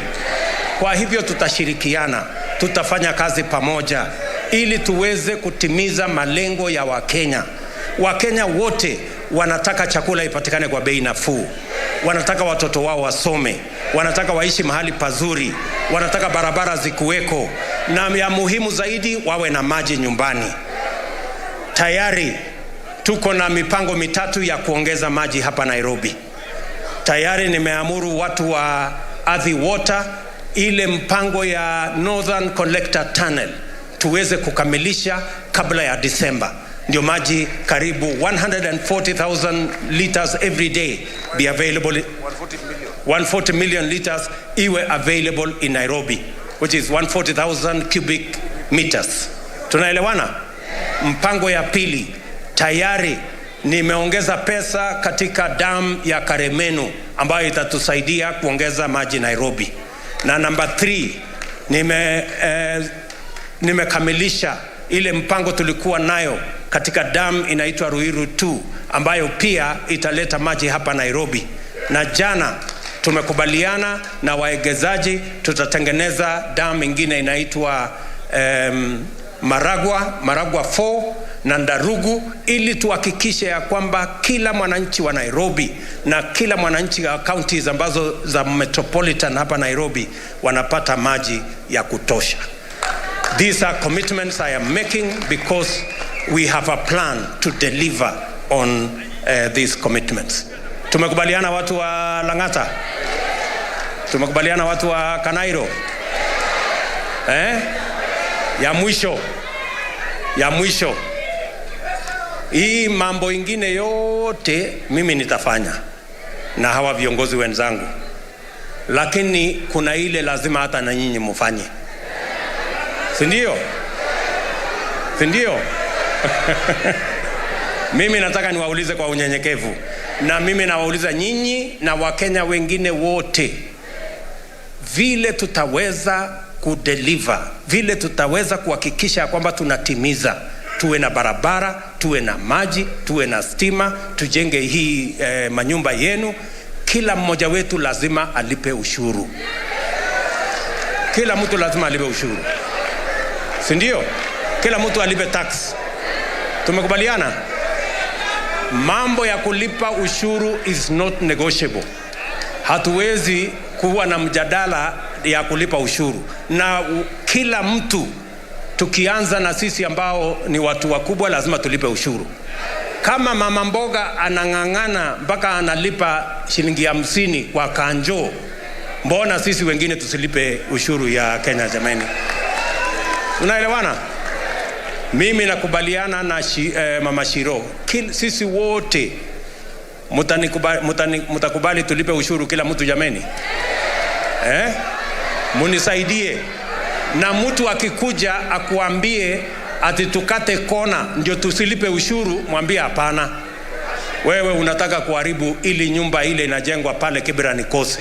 Kwa hivyo tutashirikiana, tutafanya kazi pamoja ili tuweze kutimiza malengo ya Wakenya. Wakenya wote wanataka chakula ipatikane kwa bei nafuu. Wanataka watoto wao wasome, wanataka waishi mahali pazuri, wanataka barabara zikuweko, na ya muhimu zaidi wawe na maji nyumbani. Tayari tuko na mipango mitatu ya kuongeza maji hapa Nairobi. Tayari nimeamuru watu wa Athi Water ile mpango ya Northern Collector Tunnel tuweze kukamilisha kabla ya December. Ndio maji karibu 140,000 liters every day be available. 140 million liters iwe available in Nairobi, which is 140,000 cubic meters. Tunaelewana? Mpango ya pili, tayari nimeongeza pesa katika dam ya Karemenu ambayo itatusaidia kuongeza maji Nairobi. Na number 3, nimekamilisha ile mpango tulikuwa nayo katika dam inaitwa Ruiru 2 ambayo pia italeta maji hapa Nairobi. Na jana tumekubaliana na waegezaji tutatengeneza dam ingine inaitwa Maragwa 4 na Ndarugu, ili tuhakikishe ya kwamba kila mwananchi wa Nairobi na kila mwananchi wa counties ambazo za metropolitan hapa Nairobi wanapata maji ya kutosha. These are commitments I am making because we have a plan to deliver on these commitments. Tumekubaliana watu wa Lang'ata? Tumekubaliana watu wa Kanairo? Ya mwisho. Hii mambo ingine yote mimi nitafanya na hawa viongozi wenzangu. Lakini kuna ile lazima hata na nyinyi mufanye. Si ndio? Mimi nataka niwaulize kwa unyenyekevu. Na mimi nawauliza nyinyi na Wakenya wengine wote, vile tutaweza kudeliver, vile tutaweza kuhakikisha kwamba tunatimiza, tuwe na barabara, tuwe na maji, tuwe na stima, tujenge hii manyumba yenu, kila mmoja wetu lazima alipe ushuru. Kila mtu lazima alipe ushuru. Si ndio? Kila mtu alipe tax. Tumekubaliana? Mambo ya kulipa ushuru is not negotiable. Hatuwezi kuwa na mjadala ya kulipa ushuru. Na kila mtu, tukianza na sisi ambao ni watu wakubwa, lazima tulipe ushuru. Kama mama mboga anang'ang'ana mpaka analipa shilingi 50 kwa kanjo, mbona sisi wengine tusilipe ushuru ya Kenya jamani? Unaelewana? Mimi nakubaliana na Mama Shiro. Sisi wote mutakubali tulipe ushuru kila mtu jamani? Munisaidie. Na mtu akikuja akuambie ati tukate kona ndio tusilipe ushuru, mwambie hapana. Wewe unataka kuharibu ili nyumba ile inajengwa pale Kibera nikose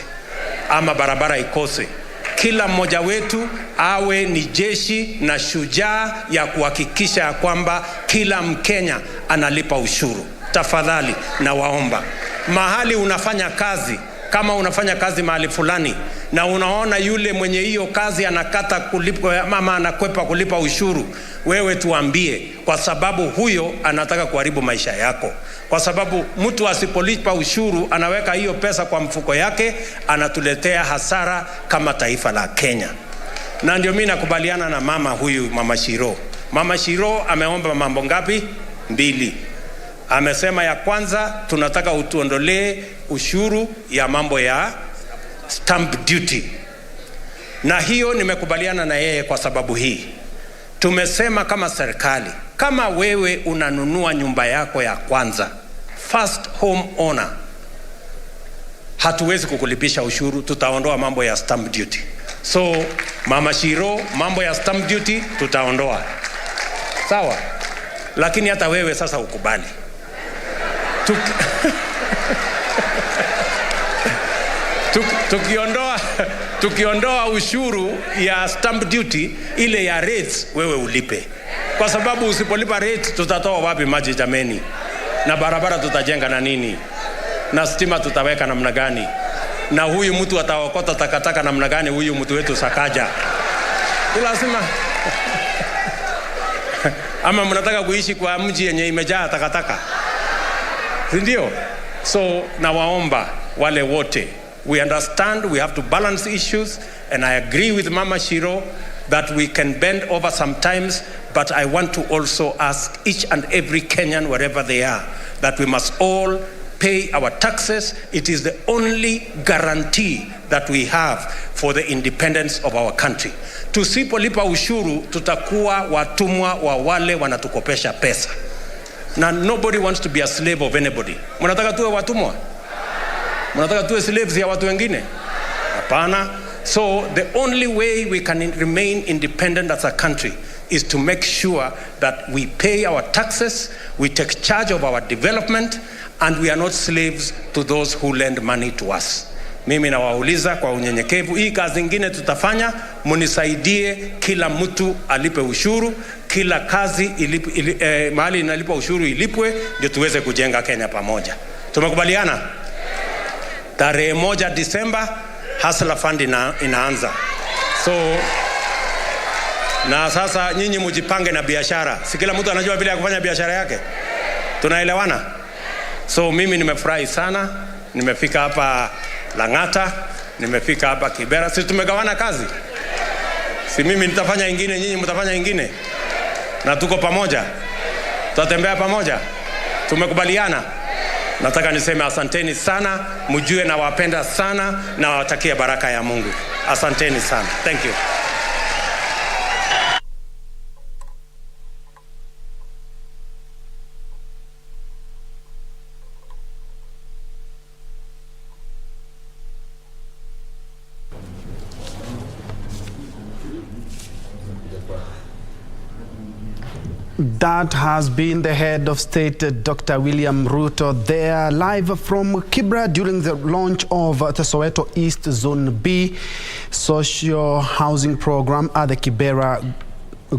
ama barabara ikose. Kila mmoja wetu awe ni jeshi na shujaa ya kuhakikisha kwamba kila Mkenya analipa ushuru. Tafadhali na waomba, mahali unafanya kazi, kama unafanya kazi mahali fulani na unaona yule mwenye hiyo kazi anakata kulipa mama anakwepa kulipa ushuru, wewe tuambie, kwa sababu huyo anataka kuharibu maisha yako. Kwa sababu mtu asipolipa ushuru anaweka hiyo pesa kwa mfuko yake, anatuletea hasara kama taifa la Kenya. Na ndio mimi nakubaliana na mama huyu, Mama Shiro. Mama Shiro ameomba mambo ngapi? 2. Amesema ya kwanza, tunataka utuondolee ushuru ya mambo ya stamp duty. Na hiyo nimekubaliana na yeye kwa sababu hii. Tumesema kama serikali, kama wewe unanunua nyumba yako ya kwanza, first home owner, hatuwezi kukulipisha ushuru, tutaondoa mambo ya stamp duty. So Mama Shiro, mambo ya stamp duty tutaondoa. Sawa? Lakini hata wewe sasa ukubali. Tukiondoa ushuru ya stamp duty, ile ya rates wewe ulipe. Kwa sababu usipolipa rate tutatoa wapi maji jameni? Na barabara tutajenga na nini? Na stima tutaweka namna gani? Na huyu mtu ataokota takataka namna gani, huyu mtu wetu Sakaja? Lazima ama mnataka kuishi kwa mji yenye imejaa takataka? Ndio. So nawaomba wale wote, we understand we have to balance issues, and I agree with Mama Shiro that we can bend over sometimes, but I want to also ask each and every Kenyan, wherever they are, that we must all pay our taxes. It is the only guarantee that we have for the independence of our country. Tusipolipa ushuru, tutakuwa watumwa wa wale wanatukopesha pesa. Na nobody wants to be a slave of anybody. Mnataka tuwe watumwa? Mnataka tuwe slaves ya watu wengine? Hapana. So the only way we can remain independent as a country is to make sure that we pay our taxes, we take charge of our development, and we are not slaves to those who lend money to us. Mimi nawauliza kwa unyenyekevu, hii kazi nyingine tutafanya, munisaidie kila mtu alipe ushuru, kila kazi mahali inalipa ushuru ilipwe, ndio tuweze kujenga Kenya pamoja. Tumekubaliana? Tarehe 1 Disemba Hustler Fund inaanza. So na sasa nyinyi mujipange na biashara. Si kila mtu anajua vile ya kufanya biashara yake. Tunaelewana? So mimi nimefurahi sana, nimefika hapa Lang'ata, nimefika hapa Kibera. Si tumegawana kazi? Si mimi nitafanya ingine, nyinyi mtafanya ingine? Na tuko pamoja? Tutatembea pamoja? Tumekubaliana? Nataka niseme asanteni sana, mjue na wapenda sana, na watakia baraka ya Mungu. Asanteni sana. Thank you. That has been the head of state, Dr. William Ruto, there live from Kibera during the launch of the Soweto East Zone B social housing program at the Kibera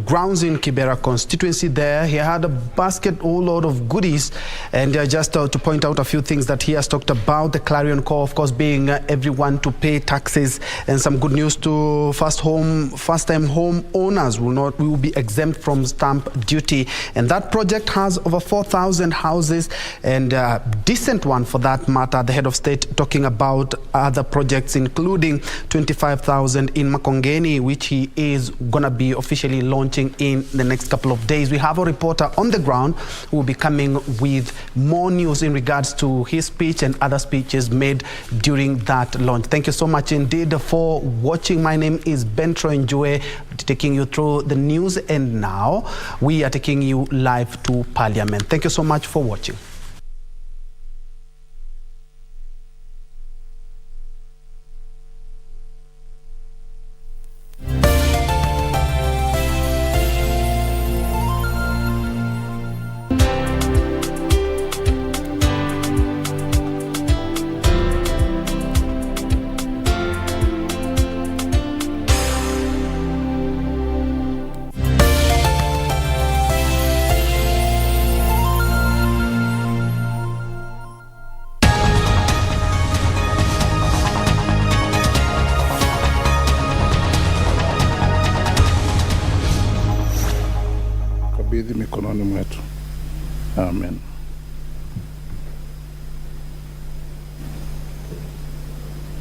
grounds in Kibera constituency. There he had a basket, whole load of goodies, and just to point out a few things that he has talked about, the clarion call, of course, being everyone to pay taxes, and some good news to first-time home owners will be exempt from stamp duty, and that project has over 4,000 houses, and a decent one for that matter. The head of state talking about other projects, including 25,000 in Makongeni, which he is gonna be officially launching in the next couple of days. We have a reporter on the ground who will be coming with more news in regards to his speech and other speeches made during that launch. Thank you so much indeed for watching. My name is Bentro Njue, taking you through the news, and now we are taking you live to Parliament. Thank you so much for watching. Mikononi mwetu. Amen.